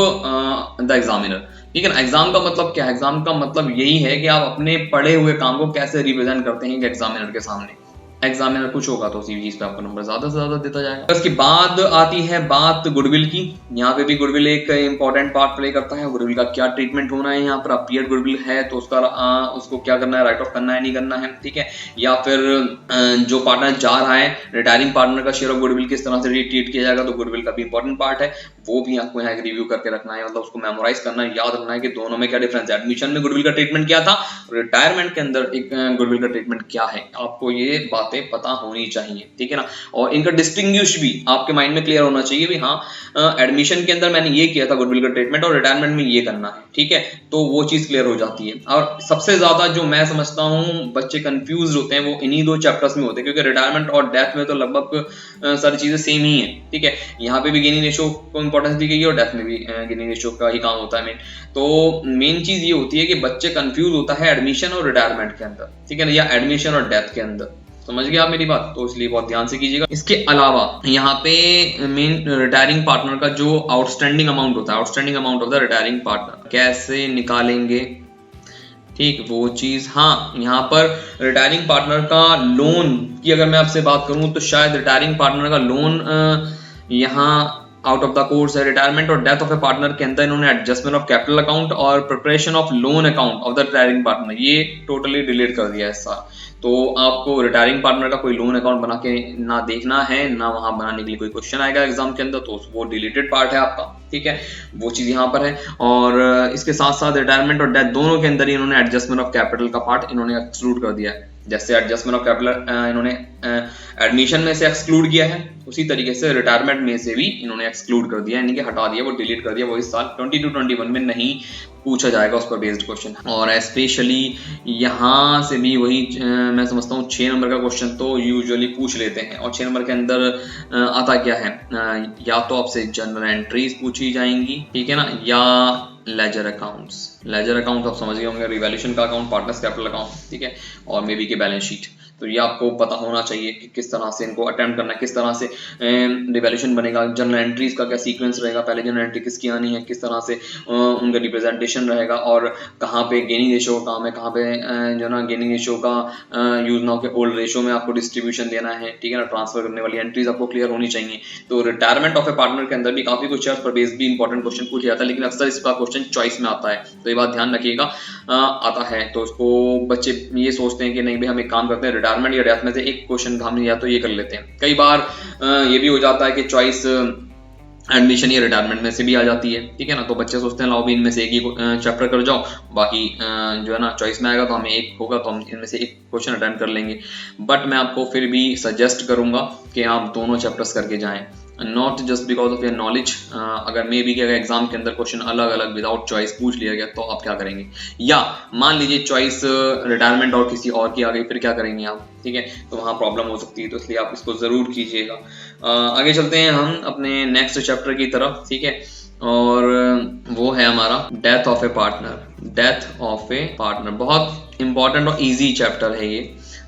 the examiner. ठीक है ना, एग्जाम का मतलब क्या है, एग्जाम का मतलब यही है कि आप अपने पढ़े हुए काम को कैसे रिप्रेजेंट करते हैं एग्जामिनर के सामने। एग्जामिनर कुछ होगा तो उसी चीज पे आपको नंबर ज्यादा से ज्यादा देता जाएगा। उसके बाद आती है बात गुडविल की, यहाँ पे भी गुडविल एक इंपॉर्टेंट पार्ट प्ले करता है। गुडविल का क्या ट्रीटमेंट होना है, यहाँ पर अपीयर्ड गुडविल है तो उसको क्या करना है, राइट ऑफ करना है नहीं करना है, ठीक है, या फिर जो पार्टनर जा रहा है रिटायरिंग पार्टनर का शेयर ऑफ गुडविल किस तरह से ट्रीट किया जाएगा, तो गुडविल का भी इंपॉर्टेंट पार्ट है, वो भी आपको यहाँ रिव्यू करके रखना है, मतलब उसको मेमोराइज करना है, याद रखना है कि दोनों में क्या डिफरेंस है, एडमिशन में गुडविल का ट्रीटमेंट क्या था, रिटायरमेंट के अंदर एक गुडविल का ट्रीटमेंट क्या है, आपको ये बातें पता होनी चाहिए, ठीक है ना। और इनका डिस्टिंग्विश भी आपके माइंड में क्लियर होना चाहिए भी हाँ एडमिशन के अंदर मैंने ये किया था गुडविल का ट्रीटमेंट और रिटायरमेंट में ये करना है, ठीक है, तो वो चीज क्लियर हो जाती है। और सबसे ज्यादा जो मैं समझता हूँ बच्चे कंफ्यूज होते हैं वो इन्हीं दो चैप्टर्स में होते हैं, क्योंकि रिटायरमेंट और डेथ में तो लगभग सारी चीजें सेम ही है, ठीक है, यहाँ पे भी गेनिंग रेशियो को इंपॉर्टेंस दी गई है और डेथ में भी गेनिंग रेशियो का ही काम होता है मेन। तो मेन चीज ये होती है कि बच्चे कंफ्यूज होता है एडमिशन और रिटायरमेंट के अंदर, ठीक है ना, या एडमिशन और डेथ के अंदर, समझ गए आप मेरी बात, तो इसलिए बहुत ध्यान से कीजिएगा। इसके अलावा यहाँ पे मेन रिटायरिंग पार्टनर का जो आउटस्टैंडिंग अमाउंट होता है, outstanding amount of the retiring partner कैसे निकालेंगे, ठीक वो चीज, हाँ यहाँ पर रिटायरिंग पार्टनर का लोन की अगर मैं आपसे बात करूं तो शायद रिटायरिंग पार्टनर का लोन यहाँ आउट ऑफ द कोर्स है। रिटायरमेंट और डेथ ऑफ ए पार्टनर के अंदर इन्होंने एडजस्टमेंट ऑफ कैपिटल अकाउंट और preparation of loan account of the retiring partner ये टोटली डिलीट कर दिया है इस साल। तो आपको रिटायरिंग पार्टनर का कोई लोन अकाउंट बना के ना देखना है, ना वहां बनाने के लिए कोई क्वेश्चन आएगा एग्जाम के अंदर, तो वो डिलीटेड पार्ट है आपका, ठीक है, वो चीज यहाँ पर है। और इसके साथ साथ रिटायरमेंट और डेथ दोनों के अंदर ही इन्होंने एडजस्टमेंट ऑफ कैपिटल का पार्ट इन्होंने एक्सक्लूड कर दिया है। जैसे एडजस्टमेंट ऑफ कैपिटल इन्होंने एडमिशन में से एक्सक्लूड किया है, उसी तरीके से रिटायरमेंट में से भी इन्होंने एक्सक्लूड कर दिया, यानी कि हटा दिया, वो डिलीट कर दिया, वो इस साल 22-21 में नहीं पूछा जाएगा उस पर बेस्ड क्वेश्चन। और स्पेशली यहाँ से भी वही मैं समझता हूँ 6 नंबर का क्वेश्चन तो यूजुअली पूछ लेते हैं, और 6 नंबर के अंदर आता क्या है, या तो आपसे जनरल एंट्रीज पूछी जाएंगी, ठीक है ना, या लेजर अकाउंट्स। लेजर अकाउंट आप समझ गए होंगे, रिवैल्यूएशन का अकाउंट, पार्टनर्स कैपिटल अकाउंट, ठीक है, और मे बी के बैलेंस शीट। तो ये आपको पता होना चाहिए कि किस तरह से इनको अटेम्प्ट करना है, किस तरह से रिवैल्यूएशन बनेगा, जनरल एंट्रीज का क्या सीक्वेंस रहेगा, पहले जनरल एंट्री किसकी आनी है, किस तरह से उनका रिप्रेजेंटेशन रहेगा, और कहाँ पे गेनिंग रेशियो का काम है, कहाँ पे जो ना गेनिंग रेशियो का यूज ना हो के ओल्ड रेशियो में आपको डिस्ट्रीब्यूशन देना है, ठीक है ना, ट्रांसफर करने वाली एंट्रीज आपको क्लियर होनी चाहिए। तो रिटायरमेंट ऑफ ए पार्टनर के अंदर भी काफी कुछ है, उस पर बेस्ड भी इंपॉर्टेंट क्वेश्चन पूछा जाता है, लेकिन अक्सर इसका क्वेश्चन चॉइस में आता है, तो ये बात ध्यान रखिएगा। आता है तो उसको बच्चे ये सोचते हैं कि नहीं भाई हम एक काम करते हैं, रिटायरमेंट या डेथ में से एक क्वेश्चन हम या तो ये कर लेते हैं। कई बार ये भी हो जाता है कि चॉइस एडमिशन या रिटायरमेंट में से भी आ जाती है, ठीक है ना, तो बच्चे सोचते हैं लाओ भी इनमें से एक ही चैप्टर कर जाओ, बाकी जो है ना चॉइस में आएगा तो हमें एक होगा तो हम इनमें से एक क्वेश्चन अटेम्प्ट कर लेंगे। बट मैं आपको फिर भी सजेस्ट करूंगा कि आप दोनों चैप्टर्स करके जाएं, not just because of your knowledge. अगर मे बी अगर एग्जाम के अंदर क्वेश्चन अलग अलग विदाउट चॉइस पूछ लिया गया तो आप क्या करेंगे, या मान लीजिए चॉइस रिटायरमेंट और किसी और की आ गई, फिर क्या करेंगे आप, ठीक है, तो वहाँ प्रॉब्लम हो सकती है, तो इसलिए आप इसको जरूर कीजिएगा। आगे चलते हैं हम अपने नेक्स्ट चैप्टर की तरफ, ठीक है, और वो है हमारा death of a partner. Death of a partner बहुत इंपॉर्टेंट और इजी चैप्टर है ये,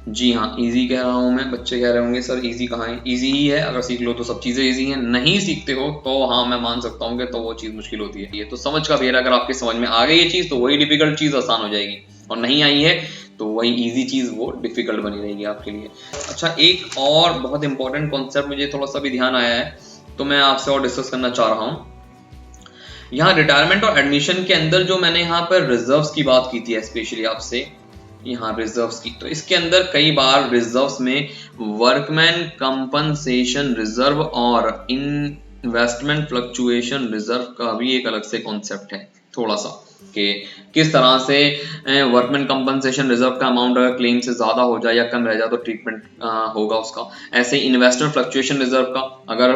जी हाँ, इजी कह रहा हूँ मैं। बच्चे कह रहे होंगे सर इजी कहाँ है? इजी ही है, अगर सीख लो तो सब चीज़ें इजी हैं। नहीं सीखते हो तो हाँ मैं मान सकता हूँ कि तो वो चीज़ मुश्किल होती है। ये तो समझ का फेर, अगर आपके समझ में आ गई ये चीज़ तो वही डिफिकल्ट चीज़ आसान हो जाएगी, और नहीं आई है तो वही इजी चीज़ वो डिफिकल्ट बनी रहेगी आपके लिए। अच्छा, एक और बहुत इंपॉर्टेंट कॉन्सेप्ट मुझे थोड़ा सा भी ध्यान आया है, तो मैं आपसे और डिस्कस करना चाह रहा हूँ। यहाँ रिटायरमेंट और एडमिशन के अंदर जो मैंने यहाँ पर रिजर्व्स की बात की थी स्पेशली आपसे, यहाँ रिजर्व्स की, तो इसके अंदर कई बार रिजर्व्स में वर्कमैन कंपनसेशन रिजर्व और इन्वेस्टमेंट फ्लक्चुएशन रिजर्व का भी एक अलग से कॉन्सेप्ट है थोड़ा सा, कि किस तरह से वर्कमैन कंपनसेशन रिजर्व का अमाउंट अगर क्लेम से ज़्यादा हो जाए या कम रह जाए तो ट्रीटमेंट होगा उसका। ऐसे इन्वेस्टमेंट फ्लक्चुएशन रिजर्व का, अगर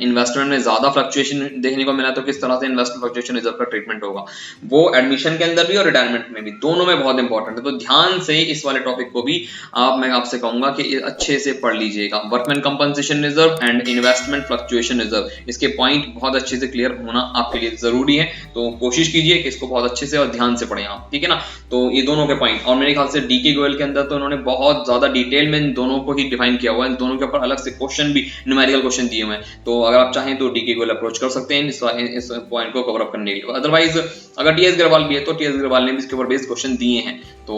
इन्वेस्टमेंट में ज़्यादा फ्लक्चुएशन देखने को मिला तो किस तरह से इन्वेस्टमेंट फ्लक्चुएशन रिजर्व का ट्रीटमेंट होगा। वो एडमिशन के अंदर भी और रिटायरमेंट में भी, दोनों में बहुत इंपॉर्टेंट है। तो ध्यान से इस वाले टॉपिक को भी मैं आपसे कहूंगा कि अच्छे से पढ़ लीजिएगा। Workman compensation reserve and investment fluctuation reserve, इसके पॉइंट बहुत अच्छे से क्लियर होना आपके लिए जरूरी है। तो कोशिश कीजिए कि इसको बहुत अच्छे से और ध्यान से पढ़ें आप, ठीक है ना। तो ये दोनों के पॉइंट, और मेरे ख्याल से डीके गोयल के अंदर तो उन्होंने बहुत ज्यादा डिटेल में इन दोनों को ही डिफाइन किया हुआ है, इन दोनों के ऊपर अलग से क्वेश्चन भी, न्यूमेरिकल क्वेश्चन दिए हुए हैं। तो अगर आप चाहें तो डीके गोयल अप्रोच कर सकते हैं इस पॉइंट को कवर अप करने के लिए। अदरवाइज अगर टीएस अग्रवाल भी है तो टीएस अग्रवाल ने भी इसके ऊपर बेस्ड क्वेश्चन दिए हैं, तो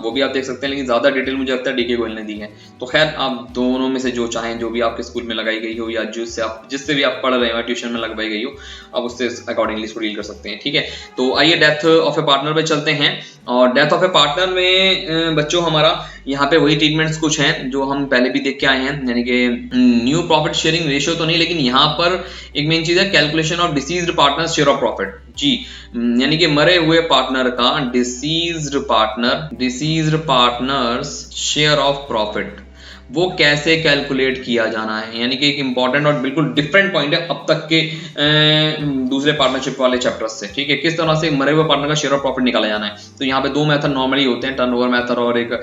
वो भी आप देख सकते हैं, लेकिन ज्यादा डिटेल मुझे लगता है डीके गोयल ने दी है। तो खैर आप दोनों में से जो चाहें, जो भी आपके स्कूल में लगाई गई हो या जिससे भी आप पढ़ रहे हो, ट्यूशन में लगवाई गई हो, आप उससे अकॉर्डिंगली इसको डील कर सकते हैं, ठीक है। तो आइए डेथ ऑफ ए पार्टनर पे चलते हैं। और डेथ ऑफ ए पार्टनर में बच्चों हमारा यहाँ पे वही ट्रीटमेंट्स कुछ हैं जो हम पहले भी देख के आए हैं, यानी कि न्यू प्रॉफिट शेयरिंग रेशियो तो नहीं, लेकिन यहाँ पर एक मेन चीज है calculation of deceased partner share of profit. जी, यानी कि मरे हुए पार्टनर का deceased partners share of profit वो कैसे कैलकुलेट किया जाना है, यानी कि एक इंपॉर्टेंट और बिल्कुल डिफरेंट पॉइंट है अब तक के दूसरे पार्टनरशिप वाले चैप्टर्स से, ठीक है। किस तरह से मरे हुए पार्टनर का शेयर ऑफ प्रॉफिट निकाला जाना है। तो यहाँ पे दो मेथड नॉर्मली होते हैं, टर्नओवर मेथड और एक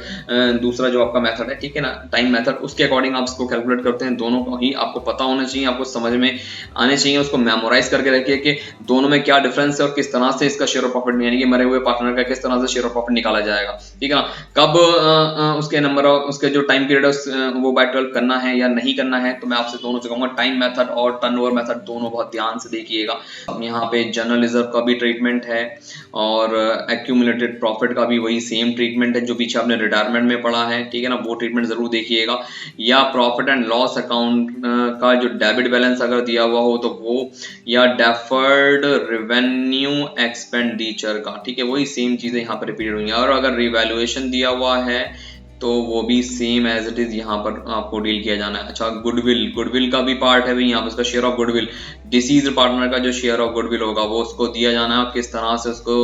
दूसरा जो आपका मेथड है, ठीक है ना, टाइम मेथड। उसके अकॉर्डिंग आप इसको कैलकुलेट करते हैं। दोनों को ही आपको पता होना चाहिए, आपको समझ में आने चाहिए, उसको मेमोराइज करके रखिए कि दोनों में क्या डिफरेंस है और किस तरह से इसका शेयर ऑफ प्रॉफिट, यानी कि मरे हुए पार्टनर का किस तरह से शेयर ऑफ प्रॉफिट निकाला जाएगा, ठीक है ना। कब उसके नंबर उसके जो टाइम पीरियड है वो बाय 12 करना है या नहीं करना है। तो मैं आपसे दोनों से कहूंगा टाइम मेथड और टर्नओवर मेथड दोनों बहुत ध्यान से देखिएगा। यहाँ पे जनरल रिजर्व का भी ट्रीटमेंट है और एक्यूमुलेटेड प्रॉफिट का भी वही सेम ट्रीटमेंट है जो पीछे आपने रिटायरमेंट में पढ़ा है, ठीक है ना, वो ट्रीटमेंट जरूर देखिएगा। या प्रॉफिट एंड लॉस अकाउंट का जो डेबिट बैलेंस अगर दिया हुआ हो तो वो, या डेफर्ड रेवेन्यू एक्सपेंडिचर का, ठीक है, वही सेम चीजें यहाँ पर रिपीट हुई हैं। और अगर रिवैल्यूएशन दिया हुआ है तो वो भी सेम एज इट इज यहाँ पर आपको डील किया जाना है। अच्छा, गुडविल का भी पार्ट है भाई, यहाँ पर उसका share of goodwill, disease partner का जो शेयर ऑफ गुडविल होगा वो उसको दिया जाना है, किस तरह से उसको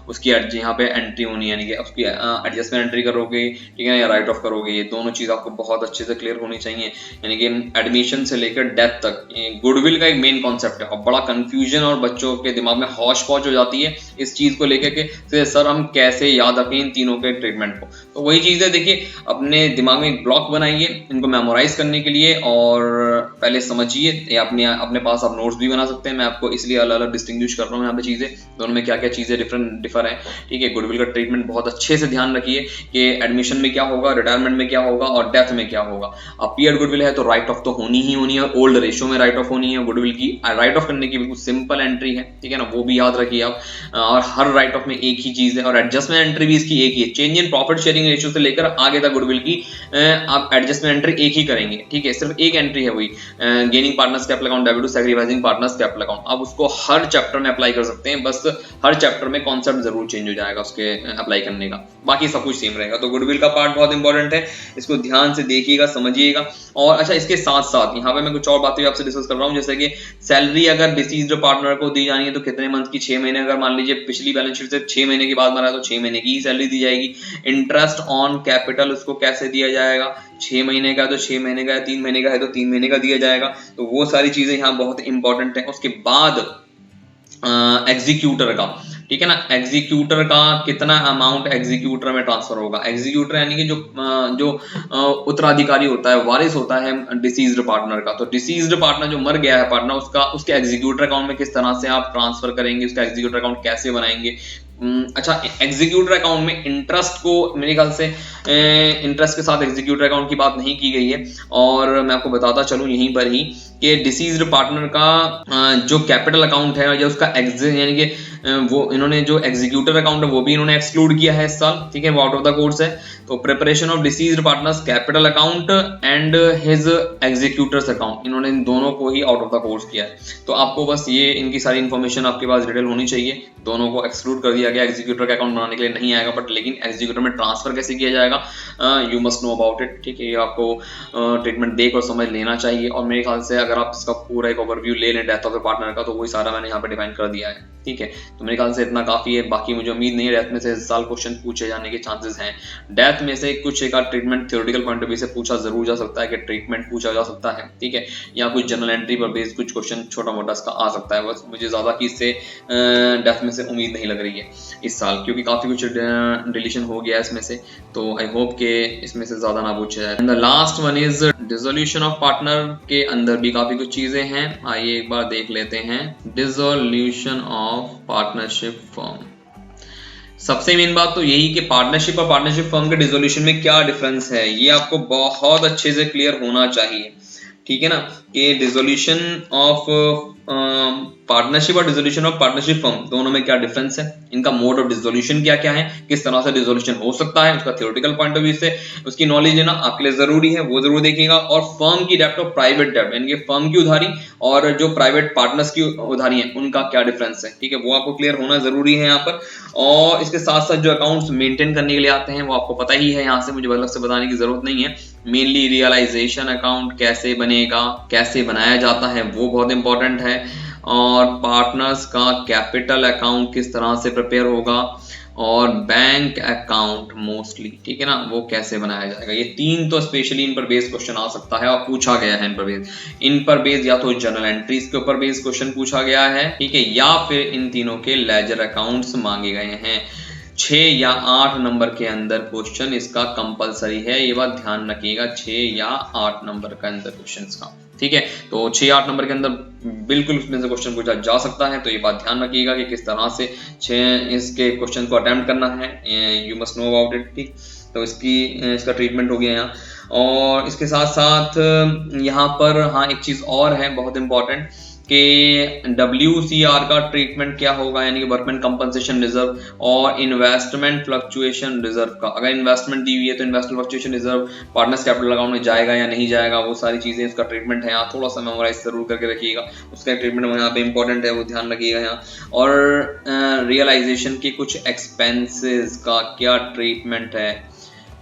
उसकी यहाँ पे एंट्री होनी है, यानी कि उसकी एडजस्टमेंट एंट्री करोगे, ठीक है, या राइट ऑफ करोगे। ये दोनों चीज आपको बहुत अच्छे से क्लियर होनी चाहिए, यानी कि एडमिशन से लेकर डेथ तक गुडविल का एक मेन कॉन्सेप्ट है और बड़ा कंफ्यूजन और बच्चों के दिमाग में हौश पौच हो जाती है इस चीज को लेकर के सर हम कैसे याद रखें इन तीनों के ट्रीटमेंट को। तो वही चीज है, देखिए अपने दिमाग में एक ब्लॉक बनाइए इनको मेमोराइज करने के लिए और पहले समझिए, या अपने पास आप नोट्स भी बना सकते हैं। मैं आपको इसलिए अलग अलग डिस्टिंग्विश कर रहा हूँ यहाँ पे चीजें, दोनों में क्या क्या चीजें डिफर है, ठीक है। गुडविल का ट्रीटमेंट बहुत अच्छे से ध्यान रखिए कि एडमिशन में क्या होगा, रिटायरमेंट में क्या होगा और डेथ में क्या होगा। अब पीयर गुडविल है तो राइट ऑफ तो होनी ही होनी है, ओल्ड रेशियो में राइट ऑफ होनी है। गुडविल की राइट ऑफ करने की बिल्कुल सिंपल एंट्री है, ठीक है ना, वो भी याद रखिए आप। और हर राइट ऑफ में एक ही चीज है और एडजस्टमेंट एंट्री भी इसकी एक ही है। Change in profit sharing ratio से लेकर आगे तक गुडविल की आप एडजस्टमेंट एंट्री एक ही करेंगे, ठीक है, सिर्फ एक एंट्री है वही, gaining partners capital account debit to sacrificing partners capital account. आप उसको हर चैप्टर में अप्लाई कर सकते हैं, बस हर चैप्टर में कॉन्सेप्ट जरूर चेंज हो जाएगा उसके अप्लाई करने का, बाकी सब कुछ सेम रहेगा। तो गुडविल का पार्ट बहुत इंपॉर्टेंट है, इसको ध्यान से देखिएगा, समझिएगा। और अच्छा, इसके साथ साथ यहाँ पे मैं कुछ और बातें आपसे डिस्कस कर रहा हूँ, जैसे कि सैलरी अगर डिसीज्ड पार्टनर को दी जानी है तो कितने मंथ की, 6 महीने, अगर मान लीजिए पिछली बैलेंस शीट से 6 महीने के बाद मरा है तो 6 महीने की ही सैलरी दी जाएगी। इंटरेस्ट ऑन कैपिटल उसको कैसे दिया जाएगा, 6 महीने का तो 6 महीने का है, 3 महीने का है तो 3 महीने का दिया जाएगा। तो वो सारी चीजें यहाँ बहुत इंपॉर्टेंट है। उसके बाद एग्जीक्यूटर का, ठीक है ना, एग्जीक्यूटर का कितना अमाउंट एग्जीक्यूटर में ट्रांसफर होगा। एग्जीक्यूटर यानी कि जो उत्तराधिकारी होता है, वारिस होता है डिसीज्ड पार्टनर का। तो डिसीज्ड पार्टनर जो मर गया है पार्टनर, उसके एग्जीक्यूटर अकाउंट में किस तरह से आप ट्रांसफर करेंगे, उसका एग्जीक्यूटर अकाउंट कैसे बनाएंगे, अच्छा, एग्जीक्यूटर अकाउंट में इंटरेस्ट को मेरे ख्याल से इंटरेस्ट के साथ एग्जीक्यूटर अकाउंट की बात नहीं की गई है। और मैं आपको बताता चलूं यहीं पर ही कि डिसीज्ड पार्टनर का जो कैपिटल अकाउंट है या उसका यानी कि वो इन्होंने जो एग्जीक्यूटर अकाउंट है वो भी इन्होंने एक्सक्लूड किया है इस साल, ठीक है, वो आउट ऑफ द कोर्स है। तो preparation of deceased partners capital account and his executors account, इन्होंने इन दोनों को ही आउट ऑफ द कोर्स किया है। तो आपको बस ये इनकी सारी इन्फॉर्मेशन आपके पास डिटेल होनी चाहिए। दोनों को एक्सक्लूड कर दिया गया, एग्जीक्यूटर का अकाउंट बनाने के लिए नहीं आएगा, बट लेकिन एग्जीक्यूटर में ट्रांसफर कैसे किया जाएगा you must know about it, ठीक है। ये आपको ट्रीटमेंट देख और समझ लेना चाहिए। और मेरे ख्याल से अगर आप इसका पूरा एक ओवरव्यू ले लें डेथ ऑफ द पार्टनर का, तो वही सारा मैंने यहाँ पे डिफाइन कर दिया है, ठीक है। तो मेरे ख्याल से इतना काफी है। बाकी मुझे उम्मीद नहीं है डेथ में से इस साल क्वेश्चन पूछे जाने के चांसेस हैं। डेथ में से कुछ एक treatment theoretical point of view से पूछा जरूर जा सकता है कि ट्रीटमेंट पूछा जा सकता है, ठीक है, या कुछ जनरल एंट्री पर बेस्ड कुछ क्वेश्चन छोटा मोटा इसका आ सकता है। बस मुझे ज्यादा की इससे डेथ में से उम्मीद नहीं लग रही है इस साल, क्योंकि काफी कुछ डिलीशन हो गया इसमें से। तो आई होप के इसमें से ज्यादा ना पूछा जाए। And the last one is dissolution of partner के अंदर भी काफी कुछ चीजें हैं, आइए एक बार देख लेते हैं। डिसोल्यूशन ऑफ पार्टनरशिप फर्म, सबसे मेन बात तो यही कि पार्टनरशिप और पार्टनरशिप फर्म के डिसोल्यूशन में क्या डिफरेंस है, ये आपको बहुत अच्छे से क्लियर होना चाहिए, ठीक है ना। कि डिसोल्यूशन ऑफ पार्टनरशिप और डिसोल्यूशन ऑफ पार्टनरशिप फर्म दोनों में क्या डिफरेंस है, इनका मोड ऑफ डिसोल्यूशन क्या क्या है, किस तरह से डिसोल्यूशन हो सकता है, उसका थ्योरेटिकल पॉइंट ऑफ व्यू से उसकी नॉलेज लेना आपके लिए जरूरी है, वो जरूर देखिएगा। और फर्म की डेब्ट और प्राइवेट डेब्ट, यानी कि फर्म की उधारी और जो प्राइवेट पार्टनर्स की उधारी है उनका क्या डिफरेंस है, ठीक है, वो आपको क्लियर होना जरूरी है यहाँ पर। और इसके साथ साथ जो अकाउंट्स मेंटेन करने के लिए आते हैं वो आपको पता ही है, यहाँ से मुझे अलग से बताने की जरूरत नहीं है। मेनली रियलाइजेशन अकाउंट कैसे बनेगा, कैसे बनाया जाता है, वो बहुत इंपॉर्टेंट है। और पार्टनर्स का कैपिटल अकाउंट किस तरह से प्रिपेयर होगा, और बैंक अकाउंट मोस्टली, ठीक है ना, वो कैसे बनाया जाएगा। ये तीन तो स्पेशली इन पर बेस्ड क्वेश्चन आ सकता है और पूछा गया है इन पर बेस्ड या तो जनरल एंट्रीज के ऊपर बेस्ड क्वेश्चन पूछा गया है, ठीक है, या फिर इन तीनों के लेजर अकाउंट्स मांगे गए हैं। 6 या 8 नंबर के अंदर क्वेश्चन इसका कंपलसरी है, ये बात ध्यान रखिएगा, 6 या 8 नंबर के अंदर क्वेश्चन का, ठीक है। तो 6-8 नंबर के अंदर बिल्कुल उसमें से क्वेश्चन पूछा जा सकता है, तो ये बात ध्यान रखिएगा कि किस तरह से 6 इसके क्वेश्चन को अटेम्प्ट करना है, you must know about it, ठीक। तो इसका ट्रीटमेंट हो गया यहाँ। और इसके साथ साथ यहाँ पर हाँ एक चीज और है बहुत इंपॉर्टेंट कि WCR का ट्रीटमेंट क्या होगा, यानी कि वर्कमैन कंपनसेशन रिजर्व और इन्वेस्टमेंट फ्लक्चुएशन रिजर्व का। अगर इन्वेस्टमेंट दी हुई है तो investment fluctuation reserve partners capital account में जाएगा या नहीं जाएगा, वो सारी चीजें इसका ट्रीटमेंट है, यहाँ थोड़ा सा मेमोराइज जरूर करके रखिएगा, उसका ट्रीटमेंट यहाँ पे इंपॉर्टेंट है, वो ध्यान रखिएगा यहाँ। और रियलाइजेशन के कुछ एक्सपेंसेस का क्या ट्रीटमेंट है,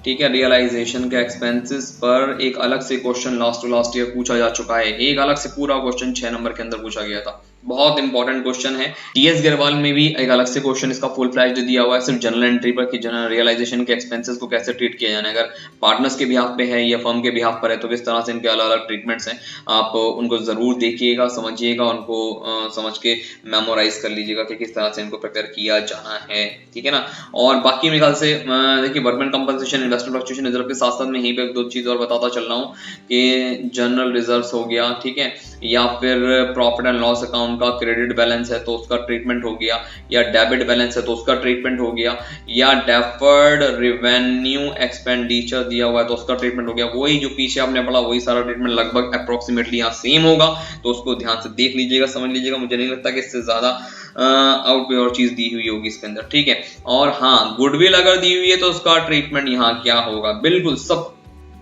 ठीक है। रियलाइजेशन के एक्सपेंसेस पर एक अलग से क्वेश्चन लास्ट ईयर पूछा जा चुका है, एक अलग से पूरा क्वेश्चन 6 नंबर के अंदर पूछा गया था, बहुत इंपॉर्टेंट क्वेश्चन है। TS गरवाल में भी एक अलग से क्वेश्चन इसका फुल फ्लैश्ड दिया हुआ है सिर्फ जनरल एंट्री पर कि जनरल रियलाइजेशन के एक्सपेंसेस को कैसे ट्रीट किया जाना है, अगर पार्टनर्स के बिहाफ पे है या फर्म के बिहाफ पर है तो किस तरह से इनके अलग अलग ट्रीटमेंट्स हैं, आप उनको जरूर देखिएगा, समझिएगा, उनको समझ के मेमोराइज कर लीजिएगा कि किस तरह से इनको प्रिपेयर किया जाना है, ठीक है ना। और बाकी मेरे ख्याल से देखिए workman compensation investment fluctuation reserve के साथ साथ में यहीं पे 2 चीज और बताता चल रहा हूँ कि जनरल रिजर्व्स हो गया, ठीक है, या फिर प्रॉफिट एंड लॉस अकाउंट का क्रेडिट बैलेंस है तो उसका ट्रीटमेंट हो गया, या डेबिट बैलेंस है तो उसका ट्रीटमेंट हो गया, या डेफर्ड रेवेन्यू एक्सपेंडिचर दिया हुआ है तो उसका ट्रीटमेंट हो गया। वही जो पीछे आपने पढ़ा वही सारा ट्रीटमेंट लगभग अप्रोक्सीमेटली यहाँ सेम होगा, तो उसको ध्यान से देख लीजिएगा, समझ लीजिएगा। मुझे नहीं लगता कि इससे ज्यादा आउट कोई और चीज दी हुई होगी इसके अंदर, ठीक है। और हाँ गुडविल अगर दी हुई है तो उसका ट्रीटमेंट यहाँ क्या होगा, बिल्कुल सब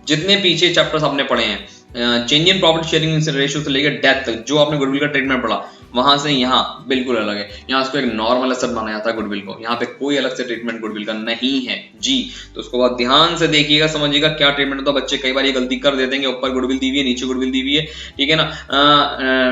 जितने पीछे चैप्टर्स आपने पढ़े हैं, change in profit sharing ratio से लेकर डेथ तक जो आपने गुडविल का ट्रीटमेंट पढ़ा वहां से यहाँ बिल्कुल अलग है। यहाँ उसको एक नॉर्मल एसेट माना जाता है गुडविल को, यहाँ पे कोई अलग से ट्रीटमेंट गुडविल का नहीं है जी। तो उसको बहुत ध्यान से देखिएगा, समझिएगा क्या ट्रीटमेंट होता है। बच्चे कई बार ये गलती कर देते हैं कि ऊपर गुडविल दी हुई है नीचे गुडविल दी हुई है, ठीक है ना,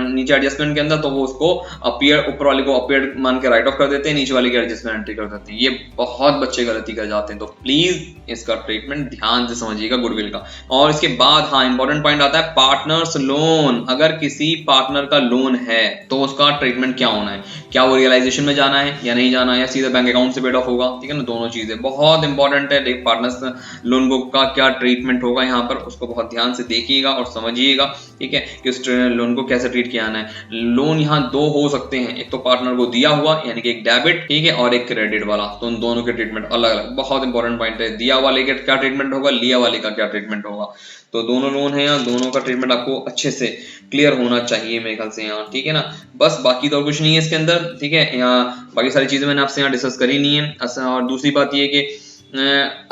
नीचे एडजस्टमेंट के अंदर तो वो उसको अपीयर ऊपर वाले को अपीयर मान के राइट ऑफ कर देते हैं, नीचे वाले की एडजस्टमेंट एंट्री कर देते हैं। ये बहुत बच्चे गलती कर जाते हैं, तो प्लीज इसका ट्रीटमेंट ध्यान से समझिएगा गुडविल का। और इसके बाद हाँ इंपॉर्टेंट पॉइंट आता है पार्टनर्स लोन। अगर किसी पार्टनर का लोन है तो उसका ट्रीटमेंट क्या होना है, क्या वो रियलाइजेशन में जाना है या नहीं जाना है, या सीधा बैंक अकाउंट से पेड ऑफ होगा, ठीक है ना। दोनों चीजें बहुत इंपॉर्टेंट है। पार्टनर्स लोन बुक का क्या ट्रीटमेंट होगा यहाँ पर, उसको बहुत ध्यान से देखिएगा और समझिएगा, ठीक है, कि उस लोन को कैसे ट्रीट किया जाना है। लोन यहाँ दो हो सकते हैं, एक तो पार्टनर को दिया हुआ यानी कि एक डेबिट, ठीक है, और एक क्रेडिट वाला, तो उन दोनों के ट्रीटमेंट अलग अलग। बहुत इंपॉर्टेंट पॉइंट है, दिया वाले का क्या ट्रीटमेंट होगा, लिया वाले का क्या ट्रीटमेंट होगा। तो दोनों लोन है यहाँ, दोनों का ट्रीटमेंट आपको अच्छे से क्लियर होना चाहिए मेरे ख्याल से यहाँ, ठीक है ना। बस बाकी तो और कुछ नहीं है इसके अंदर, ठीक है। यहाँ बाकी सारी चीजें मैंने आपसे यहाँ डिस्कस करी नहीं है। और दूसरी बात ये कि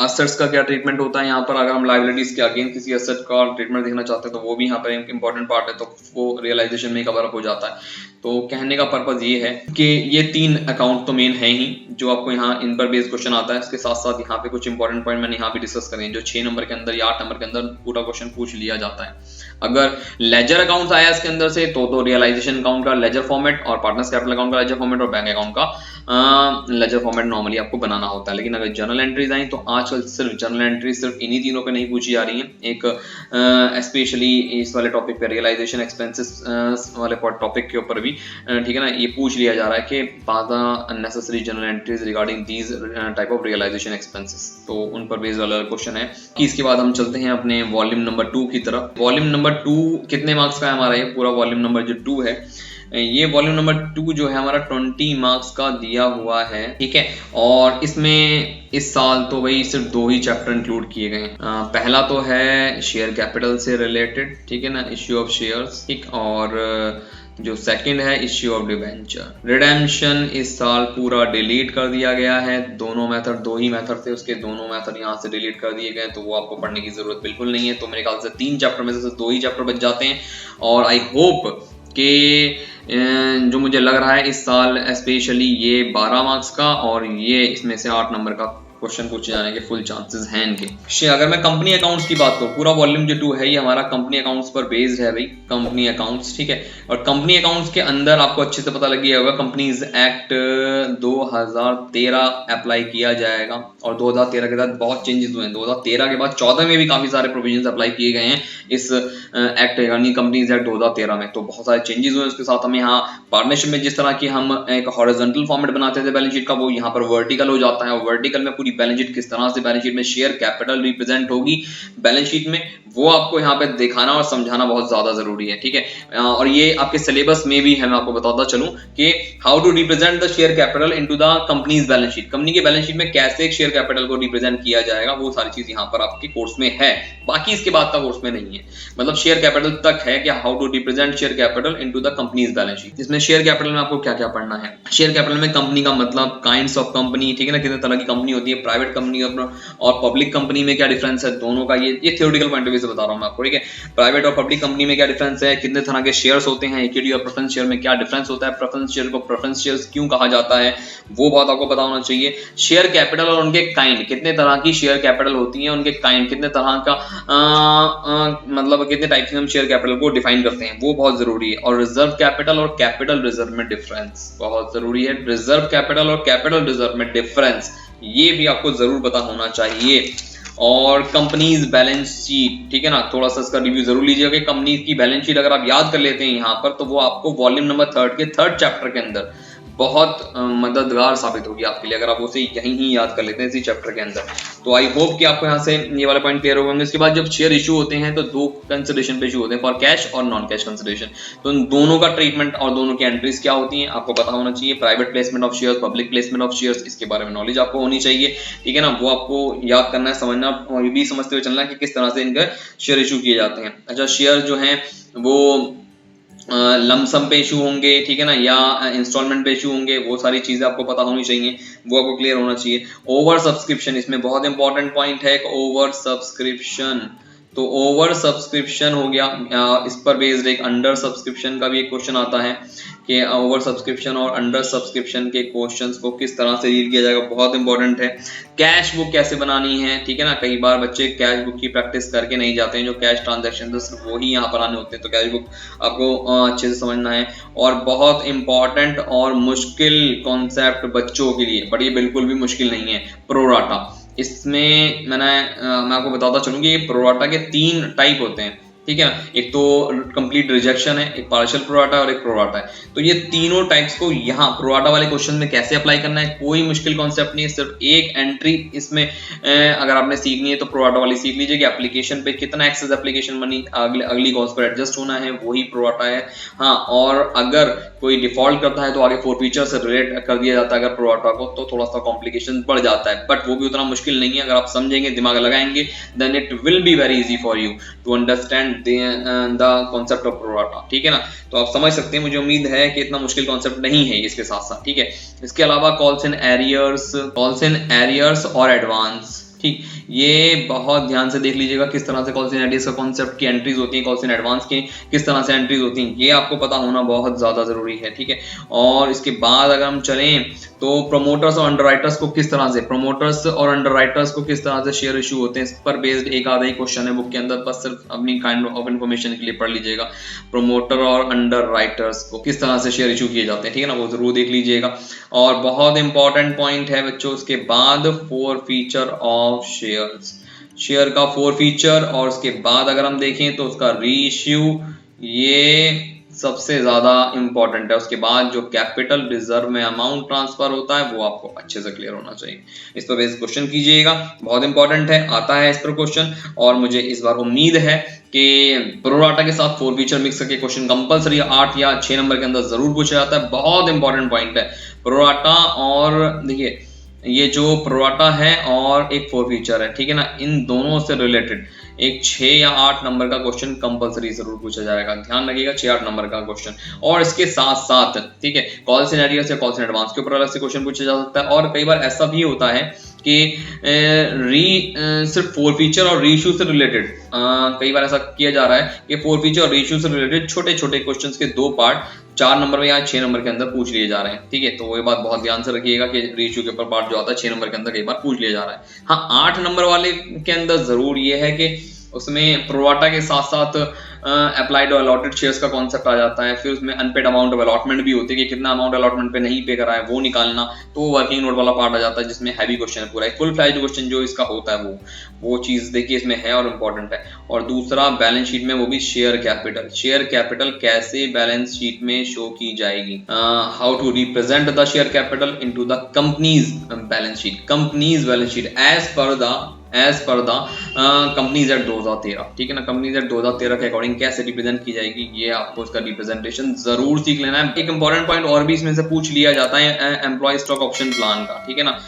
असेट्स का क्या ट्रीटमेंट होता है यहाँ पर, अगर हम लाइबिलिटीज के अगेंस्ट किसी असेट का ट्रीटमेंट देखना चाहते हैं तो वो भी यहाँ पर एक इंपॉर्टेंट पार्ट है, तो वो रियलाइजेशन में कवर अप हो जाता है। तो कहने का पर्पज ये है कि ये 3 अकाउंट तो मेन है ही जो आपको यहाँ इन पर बेस्ड क्वेश्चन आता है। इसके साथ साथ यहाँ पे कुछ इंपॉर्टेंट पॉइंट मैंने यहाँ भी डिस्कस करे हैं, जो 6 नंबर के अंदर या 8 नंबर के अंदर पूरा क्वेश्चन पूछ लिया जाता है। अगर लेजर अकाउंट आया इसके अंदर से तो रियलाइजेशन अकाउंट का लेजर फॉर्मेट और पार्टनर्स कैपिटल अकाउंट का लेजर फॉर्मेट और बैंक अकाउंट का लेजर फॉर्मेट नॉर्मली आपको बनाना होता है। लेकिन अगर जर्नल एंट्रीज आई तो आजकल सिर्फ जर्नल एंट्री सिर्फ इन्हीं तीनों पे नहीं पूछी जा रही है। एक स्पेशली इस वाले टॉपिक पे रियलाइजेशन एक्सपेंसेस वाले टॉपिक के ऊपर भी, ठीक है ना, ये पूछ लिया जा रहा है कि बाधा unnecessary journal entries regarding these type of realization expenses, तो उन पर बेस्ड वाला क्वेश्चन है। कि इसके बाद हम चलते हैं अपने वॉल्यूम नंबर 2 की तरफ। वॉल्यूम नंबर 2 कितने मार्क्स का है हमारा, ये पूरा वॉल्यूम नंबर जो 2 है, ये वॉल्यूम नंबर 2 जो है हमारा 20 मार्क्स का दिया हुआ है, ठीक है। और इसमें इस साल तो वही सिर्फ 2 ही चैप्टर इंक्लूड किए गए हैं। पहला तो है शेयर कैपिटल से रिलेटेड, ठीक है ना, इश्यू ऑफ शेयर्स, ठीक, और जो सेकंड है इश्यू ऑफ डिवेंचर। रिडेम्पशन इस साल पूरा डिलीट कर दिया गया है, दोनों मेथड, 2 ही मेथड थे उसके, दोनों मेथड यहाँ से डिलीट कर दिए गए, तो वो आपको पढ़ने की जरूरत बिल्कुल नहीं है। तो मेरे ख्याल से 3 चैप्टर में से 2 ही चैप्टर बच जाते हैं। और आई होप कि जो मुझे लग रहा है इस साल स्पेशली ये 12 मार्क्स का और ये इसमें से 8 नंबर का क्वेश्चन पूछे जाने के फुल चांसेस हैं इनके। अगर मैं कंपनी अकाउंट्स की बात करूं, पूरा वॉल्यूम जो 2 है ये हमारा कंपनी अकाउंट्स पर बेस्ड है भाई, कंपनी अकाउंट्स, ठीक है। और कंपनी अकाउंट्स के अंदर आपको अच्छे से पता लग गया होगा, कंपनीज एक्ट 2013 अप्लाई किया जाएगा और 2013 के बाद बहुत चेंजेस हुए हैं। 2013 के बाद 14 में भी काफी सारे प्रोविजन अप्लाई किए गए हैं इस एक्ट यानी कंपनीज एक्ट 2013 में, तो बहुत सारे चेंजेस हुए। उसके साथ हमें यहाँ पार्टनरशिप में जिस तरह की हम एक हॉरिजॉन्टल फॉर्मेट बनाते थे बैलेंस शीट का, वो यहाँ पर वर्टिकल हो जाता है। और वर्टिकल में पूरी बैलेंस शीट किस तरह से बैलेंस शीट में शेयर कैपिटल रिप्रेजेंट होगी बैलेंस शीट में, वो आपको यहाँ पे दिखाना और समझाना बहुत ज्यादा जरूरी है, ठीक है। और ये आपके सिलेबस में भी है, मैं आपको बताता चलूं कि how to represent the share capital into the company's balance sheet. Company के बैलेंस शीट में कैसे शेयर कैपिटल को रिप्रेजेंट किया जाएगा, वो सारी चीज यहाँ पर आपके कोर्स में है, बाकी इसके बाद का कोर्स में नहीं है। मतलब शेयर कैपिटल तक है कि how to represent share capital into the company's balance sheet. इसमें शेयर कैपिटल में आपको क्या क्या पढ़ना है। शेयर कैपिटल में कंपनी का मतलब, काइंड्स ऑफ कंपनी, ठीक है ना, कितने तरह की कंपनी होती है, प्राइवेट कंपनी और पब्लिक कंपनी में क्या डिफरेंस है, दोनों का ये थ्योरेटिकल पॉइंट ऑफ व्यू से बता रहा हूं मैं आपको, ठीक है। प्राइवेट और पब्लिक कंपनी में क्या डिफरेंस है, कितने तरह के शेयर्स होते हैं, इक्विटी और प्रेफरेंस शेयर में क्या डिफरेंस होता है, प्रेफरेंस शेयर को प्रेफरेंस शेयर्स क्यों कहा जाता है, वो बात आपको पता होना चाहिए। शेयर कैपिटल और उनके काइंड, कितने तरह की शेयर कैपिटल होती है, उनके काइंड, कितने तरह का मतलब कितने टाइप से हम शेयर कैपिटल को डिफाइन करते हैं, वो बहुत जरूरी है। और रिजर्व कैपिटल और कैपिटल रिजर्व में डिफरेंस बहुत जरूरी है। रिजर्व कैपिटल और कैपिटल रिजर्व में डिफरेंस, ये भी आपको जरूर पता होना चाहिए। और कंपनीज बैलेंस शीट, ठीक है ना, थोड़ा सा इसका रिव्यू जरूर लीजिएगा। कंपनी की बैलेंस शीट अगर आप याद कर लेते हैं यहाँ पर, तो वो आपको वॉल्यूम नंबर 3 के 3rd चैप्टर के अंदर बहुत मददगार साबित होगी आपके लिए, अगर आप उसे यहीं ही याद कर लेते हैं इसी चैप्टर के अंदर। तो आई होप कि आपको यहाँ से ये वाले पॉइंट क्लियर हो गए। इसके बाद जब शेयर इशू होते हैं तो 2 कंसिडरेशन पे इशू होते हैं, फॉर कैश और नॉन कैश कंसिडरेशन। तो इन दोनों का ट्रीटमेंट और दोनों की एंट्रीज क्या होती हैं आपको पता होना चाहिए। Private placement of shares, public placement of shares, इसके बारे में नॉलेज आपको होनी चाहिए, ठीक है ना। वो आपको याद करना है, समझना और ये भी समझते हुए चलना है कि किस तरह से इनके शेयर इशू किए जाते हैं। अच्छा, शेयर जो है वो लमसम पे इशू होंगे, ठीक है ना, या इंस्टॉलमेंट पे इशू होंगे, वो सारी चीजें आपको पता होनी चाहिए, वो आपको क्लियर होना चाहिए। ओवर सब्सक्रिप्शन, इसमें बहुत इंपॉर्टेंट पॉइंट है, ओवर सब्सक्रिप्शन। तो ओवर सब्सक्रिप्शन हो गया, इस पर बेस्ड एक अंडर सब्सक्रिप्शन का भी एक क्वेश्चन आता है कि ओवर सब्सक्रिप्शन और अंडर सब्सक्रिप्शन के क्वेश्चंस को किस तरह से डील किया जाएगा, बहुत इंपॉर्टेंट है। कैश बुक कैसे बनानी है, ठीक है ना, कई बार बच्चे कैश बुक की प्रैक्टिस करके नहीं जाते हैं, जो कैश ट्रांजैक्शन सिर्फ वो ही यहाँ पर आने होते हैं, तो कैश बुक आपको अच्छे से समझना है। और बहुत इंपॉर्टेंट और मुश्किल कॉन्सेप्ट बच्चों के लिए, बट ये बिल्कुल भी मुश्किल नहीं है, प्रोराटा। इसमें मैं आपको बताता चलूँ कि प्रोराटा के 3 टाइप होते हैं। ठीक है ना। एक तो कंप्लीट रिजेक्शन है, एक पार्शियल प्रोराटा और एक प्रोराटा है। तो ये तीनों टाइप्स को यहाँ प्रोराटा वाले क्वेश्चन में कैसे अप्लाई करना है, कोई मुश्किल कॉन्सेप्ट नहीं है, सिर्फ एक एंट्री इसमें अगर आपने सीखनी है तो प्रोराटा वाली सीख लीजिए कि एप्लीकेशन पे कितना एक्सेस एप्लीकेशन मनी अगली कॉस्ट पर एडजस्ट होना है, वही प्रोराटा है। हाँ, और अगर कोई डिफॉल्ट करता है तो आगे फोर फीचर से रिलेट कर दिया जाता है अगर प्रोराटा को, तो थोड़ा सा कॉम्प्लिकेशन बढ़ जाता है, बट वो भी उतना मुश्किल नहीं है। अगर आप समझेंगे, दिमाग लगाएंगे, then it will be very easy for you to understand the concept of pro rata, ठीक है ना। तो आप समझ सकते हैं, मुझे उम्मीद है कि इतना मुश्किल कॉन्सेप्ट नहीं है इसके साथ साथ, ठीक है। इसके अलावा कॉल्स इन एरियर्स और एडवांस, ठीक, ये बहुत ध्यान से देख लीजिएगा किस तरह से कॉल्स इन एरियर्स का कॉन्सेप्ट की एंट्रीज होती हैं, कॉल्स इन एडवांस की किस तरह से एंट्रीज होती हैं, ये आपको पता होना बहुत ज्यादा जरूरी है, ठीक है। और इसके बाद अगर हम चलें तो प्रमोटर्स और अंडरराइटर्स को किस तरह से शेयर इशू होते हैं, इस पर बेस्ड एक आधा ही क्वेश्चन है बुक के अंदर, बस सिर्फ अपनी काइंड ऑफ इंफॉर्मेशन के लिए पढ़ लीजिएगा। प्रमोटर और अंडरराइटर्स को किस तरह से शेयर इशू किए जाते हैं, ठीक है ना, वो जरूर देख लीजिएगा। और बहुत इंपॉर्टेंट पॉइंट है बच्चों, उसके बाद फोर फीचर ऑफ शेयर का फोर फीचर, और उसके बाद अगर हम देखें तो उसका रीइश्यू, ये सबसे ज्यादा इंपॉर्टेंट है। उसके बाद जो कैपिटल रिजर्व में अमाउंट ट्रांसफर होता है वो आपको अच्छे से क्लियर होना चाहिए। इस पर बेस्ड क्वेश्चन कीजिएगा, बहुत इंपॉर्टेंट है, आता है इस पर क्वेश्चन। और मुझे इस बार उम्मीद है कि प्रोराटा के साथ फोर फीचर मिक्स करके क्वेश्चन कंपलसरी 8 या 6 नंबर के अंदर जरूर पूछा जाता है। बहुत इंपॉर्टेंट पॉइंट है प्रोराटा, और देखिए ये जो प्रोराटा है और एक फोर फीचर है, ठीक है ना, इन दोनों से रिलेटेड एक 6 या 8 नंबर का क्वेश्चन कंपलसरी जरूर पूछा जाएगा, ध्यान रखिएगा 6-8 नंबर का क्वेश्चन। और इसके साथ साथ, ठीक है, कॉल सिनेरियो से कॉल एडवांस के ऊपर अलग से क्वेश्चन पूछा जा सकता है। और कई बार ऐसा भी होता है कि सिर्फ फोर फीचर और रीइश्यू से रिलेटेड, कई बार ऐसा किया जा रहा है कि फोर फीचर और रीइश्यू से रिलेटेड छोटे छोटे क्वेश्चंस के 2 पार्ट 4 नंबर में या 6 नंबर के अंदर पूछ लिए जा रहे हैं, ठीक है। तो वो बात बहुत ध्यान से रखिएगा कि रीइश्यू के ऊपर पार्ट जो आता है 6 नंबर के अंदर कई बार पूछ लिया जा रहा है। हाँ, 8 नंबर वाले के अंदर जरूर ये है कि उसमें प्रोराटा के साथ साथ अप्लाइड और अलॉटेड शेयर्स का कॉन्सेप्ट आ जाता है। फिर उसमें अनपेड अमाउंट ऑफ अलॉटमेंट भी होती है कि कितना अमाउंट अलॉटमेंट पे नहीं पे करा है वो निकालना, तो वर्किंग नोट वाला पार्ट आ जाता है जिसमें हैवी क्वेश्चन है पूरा, एक फुल फ्लैज्ड क्वेश्चन जो इसका होता है वो चीज देखिए इसमें है और इम्पोर्टेंट है। और दूसरा बैलेंस शीट में, वो भी शेयर कैपिटल कैसे बैलेंस शीट में शो की जाएगी, how to represent the share capital into the company's balance sheet as per the company's act 2013, ठीक है ना। कंपनीज एक्ट 2013 के अकॉर्डिंग कैसे रिप्रेजेंट की जाएगी, ये आपको इसका रिप्रेजेंटेशन जरूर सीख लेना है। एक इंपॉर्टेंट पॉइंट और भी इसमें से पूछ लिया जाता है एम्प्लॉय स्टॉक ऑप्शन प्लान का, ठीक है ना।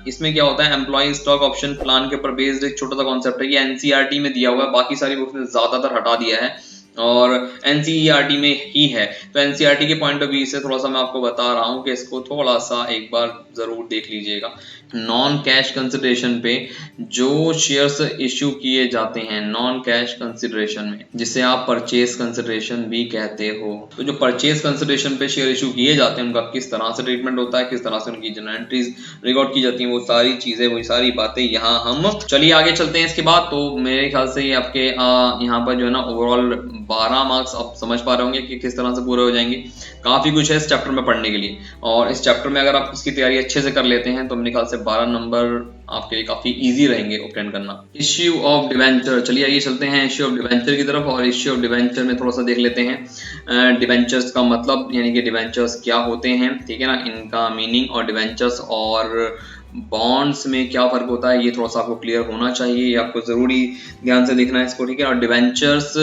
इसमें क्या होता है, एम्प्लॉय स्टॉक ऑप्शन प्लान के ऊपर बेस्ड एक छोटा सा कॉन्सेप्ट है, ये एनसीईआरटी में दिया हुआ है, बाकी सारी बुक्स ने ज्यादातर हटा दिया है और एनसीईआरटी में ही है। तो एनसीईआरटी के पॉइंट ऑफ व्यू से थोड़ा सा मैं आपको बता रहा हूँ कि इसको थोड़ा सा एक बार जरूर देख लीजिएगा। नॉन कैश कंसिडरेशन पे जो शेयर्स इश्यू किए जाते हैं नॉन कैश कंसिडरेशन में, जिसे आप परचेज कंसिडरेशन भी कहते हो, तो जो परचेज कंसिडरेशन पे शेयर इश्यू किए जाते हैं उनका किस तरह से ट्रीटमेंट होता है, किस तरह से उनकी जनरल एंट्रीज रिकॉर्ड की जाती हैं, वो सारी चीजें, वो सारी बातें यहाँ हम चलिए आगे चलते हैं। इसके बाद तो मेरे ख्याल से ये आपके यहाँ पर जो है ना ओवरऑल 12 मार्क्स आप समझ पा रहे होंगे कि किस तरह से पूरे हो जाएंगे। काफी कुछ है इस चैप्टर में पढ़ने के लिए, और इस चैप्टर में अगर आप इसकी तैयारी अच्छे से कर लेते हैं तो मेरे ख्याल से 12 नंबर आपके लिए काफी इजी रहेंगे ऑब्टेन करना। इश्यू ऑफ डिवेंचर, चलिए आइए चलते हैं इश्यू ऑफ डिवेंचर की तरफ। और इश्यू ऑफ डिवेंचर में थोड़ा सा देख लेते हैं डिवेंचर्स का मतलब, यानी कि डिवेंचर्स क्या होते हैं, ठीक है ना, इनका मीनिंग, और डिवेंचर्स और बॉन्ड्स में क्या फर्क होता है, ये थोड़ा सा आपको क्लियर होना चाहिए, ये आपको जरूरी ध्यान से देखना है इसको, ठीक है। और डिवेंचर्स,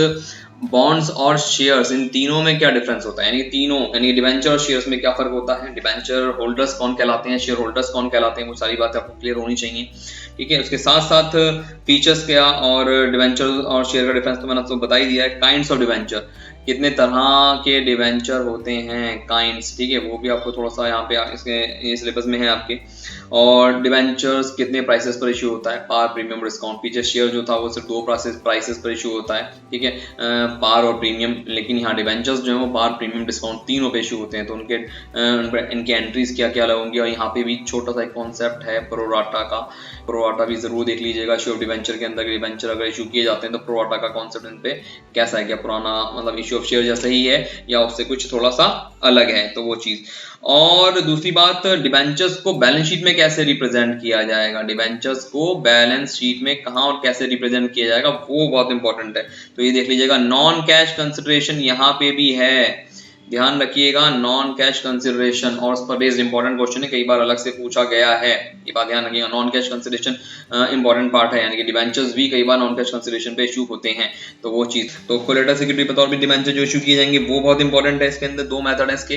बॉन्ड्स और शेयर्स, इन तीनों में क्या डिफरेंस होता है, यानी डिवेंचर और शेयर्स में क्या फर्क होता है, डिवेंचर होल्डर्स कौन कहलाते हैं, शेयर होल्डर्स कौन कहलाते हैं, वो सारी बातें आपको क्लियर होनी चाहिए, ठीक है। उसके साथ साथ फीचर्स क्या और डिवेंचर और शेयर का डिफरेंस तो मैंने आपको बता ही दिया है। काइंड्स ऑफ डिवेंचर, कितने तरह के डिवेंचर होते हैं, काइंड्स, ठीक है, वो भी आपको थोड़ा सा यहाँ पे इसके सिलेबस में है आपके। और डिवेंचर्स कितने प्राइसेस पर इशू होता है, पार, प्रीमियम, डिस्काउंट। पीछे शेयर जो था वो सिर्फ 2 प्राइसेस पर इशू होता है, ठीक है, पार और प्रीमियम, लेकिन यहाँ डिवेंचर्स जो है वो पार, प्रीमियम, डिस्काउंट तीनों पे इशू होते हैं। तो इनके एंट्रीज क्या क्या लगेंगी। और यहाँ पे भी छोटा सा एक कॉन्सेप्ट है प्रोराटा का, प्रोराटा भी जरूर देख लीजिएगा। इशू ऑफ डिवेंचर के अंदर डिवेंचर अगर इशू किए जाते हैं तो प्रोराटा का कॉन्सेप्ट इन पे कैसा है, क्या पुराना मतलब इशू रेशियो ऑफ शेयर जैसा ही है या उससे कुछ थोड़ा सा अलग है, तो वो चीज। और दूसरी बात, डिबेंचर्स को बैलेंस शीट में कैसे रिप्रेजेंट किया जाएगा, डिबेंचर्स को बैलेंस शीट में कहां और कैसे रिप्रेजेंट किया जाएगा वो बहुत इंपॉर्टेंट है। तो ये देख लीजिएगा, नॉन कैश कंसिडरेशन यहाँ पे भी है, ध्यान रखिएगा, नॉन कैश कंसिडरेशन, और उस पर बेस्ड इंपॉर्टेंट क्वेश्चन है, कई बार अलग से पूछा गया है, ये बात ध्यान रखिएगा। Non cash consideration important part है, यानी कि डिबेंचर्स भी कई बार नॉन कैश कंसिडरेशन पे इशू होते हैं, तो वो चीज। तो कोलेटरल सिक्योरिटी पे तौर पे डिबेंचर जो इशू किए जाएंगे वो बहुत इंपॉर्टेंट है। इसके अंदर दो मेथड है इसके,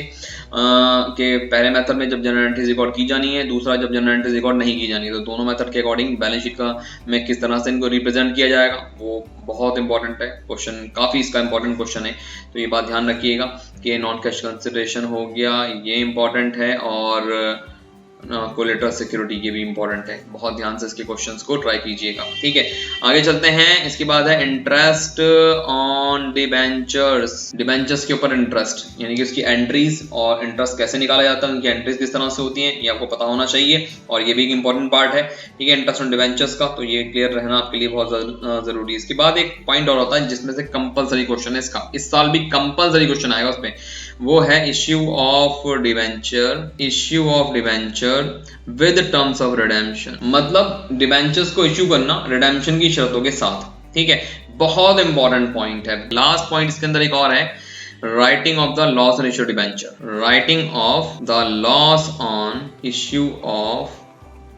के पहले मेथड में जब जनरल एंट्रीज रिकॉर्ड की जानी है, दूसरा जब जनरल एंट्रीज रिकॉर्ड नहीं की जानी है, तो दोनों मेथड के अकॉर्डिंग बैलेंस शीट का में किस तरह से इनको रिप्रेजेंट किया जाएगा वो बहुत इंपॉर्टेंट है क्वेश्चन, काफी इसका इंपॉर्टेंट क्वेश्चन है। तो ये बात ध्यान रखिएगा कि नॉन कैश कंसिडरेशन हो गया, ये इंपॉर्टेंट है, और कोलेटरल सिक्योरिटी के भी इंपॉर्टेंट है, बहुत ध्यान से इसके क्वेश्चंस को ट्राई कीजिएगा, ठीक है। आगे चलते हैं, इसके बाद है इंटरेस्ट ऑन डिबेंचर्स, डिबेंचर्स के ऊपर इंटरेस्ट, यानी कि उसकी एंट्रीज और इंटरेस्ट कैसे निकाला जाता है, उनकी एंट्रीज किस तरह से होती हैं, ये आपको पता होना चाहिए, और ये भी एक इंपॉर्टेंट पार्ट है, ठीक है, इंटरेस्ट ऑन डिबेंचर्स का। तो ये क्लियर रहना आपके लिए बहुत जरूरी है। इसके बाद एक पॉइंट और होता है जिसमें से कंपलसरी क्वेश्चन है इसका, इस साल भी कंपलसरी क्वेश्चन आएगा उसमें, वो है issue of debenture, issue of debenture with terms of redemption, मतलब डिबेंचर्स को इश्यू करना रिडेम्पशन की शर्तों के साथ, ठीक है, बहुत इंपॉर्टेंट पॉइंट है। लास्ट पॉइंट इसके अंदर एक और है, writing of the loss on issue debenture, writing of the loss on issue of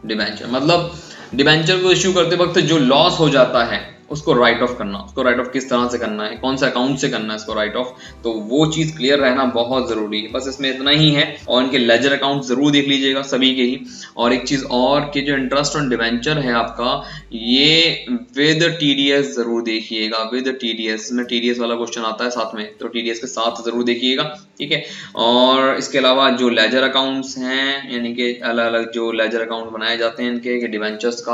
debenture, मतलब डिबेंचर को इश्यू करते वक्त जो लॉस हो जाता है उसको राइट ऑफ करना, उसको राइट ऑफ किस तरह से करना है, कौन सा अकाउंट से करना है इसको राइट ऑफ, तो वो चीज क्लियर रहना बहुत जरूरी है। बस इसमें इतना ही है, और इनके लेजर अकाउंट जरूर देख लीजिएगा सभी के ही। और एक चीज और कि जो इंटरेस्ट ऑन डिबेंचर है आपका, ये विद टीडीएस जरूर देखिएगा, विद टीडीएस में टीडीएस वाला क्वेश्चन आता है साथ में, तो टीडीएस के साथ जरूर देखिएगा, ठीक है। और इसके अलावा जो लेजर अकाउंट्स हैं, यानी कि अलग अलग जो लेजर अकाउंट बनाए जाते हैं इनके, डिबेंचर्स का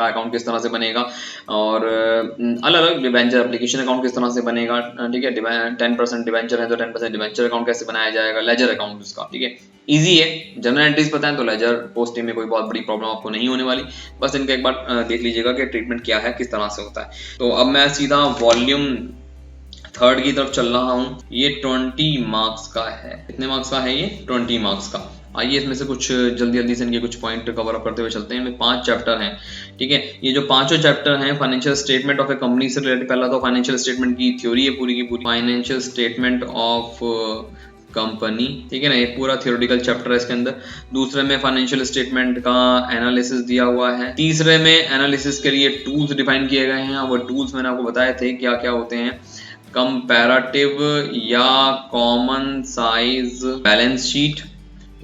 अकाउंट किस तरह से बनेगा, और अलग अलग डिबेंचर एप्लीकेशन अकाउंट किस तरह से बनेगा, ठीक है, 10% डिबेंचर है तो 10% डिबेंचर अकाउंट कैसे बनाया जाएगा, लेजर अकाउंट उसका, ठीक है, इजी है। जनरल एंट्रीज पता है तो लेजर पोस्टिंग में कोई बहुत बड़ी प्रॉब्लम आपको नहीं होने वाली, बस इनका एक बार देख लीजिएगा कि ट्रीटमेंट क्या है, किस तरह से होता है। तो अब मैं सीधा वॉल्यूम 3 की तरफ चल रहा हूँ। ये 20 मार्क्स का है, कितने मार्क्स का है ये, 20 मार्क्स का। आइए इसमें से कुछ जल्दी जल्दी से इनके कुछ पॉइंट कवर अप करते हुए चलते हैं। 5 चैप्टर हैं, ठीक है। ये जो 5 चैप्टर हैं, financial statement of A company से रिलेटेड, पहला तो फाइनेंशियल स्टेटमेंट की थ्योरी है पूरी की पूरी, फाइनेंशियल स्टेटमेंट ऑफ कंपनी, ठीक है ना, ये पूरा थ्योरेटिकल चैप्टर है इसके अंदर। दूसरे में फाइनेंशियल स्टेटमेंट का एनालिसिस दिया हुआ है। तीसरे में एनालिसिस के लिए टूल्स डिफाइन किए गए हैं, वो टूल्स मैंने आपको बताए थे क्या क्या होते हैं, कंपैरेटिव या कॉमन साइज बैलेंस शीट,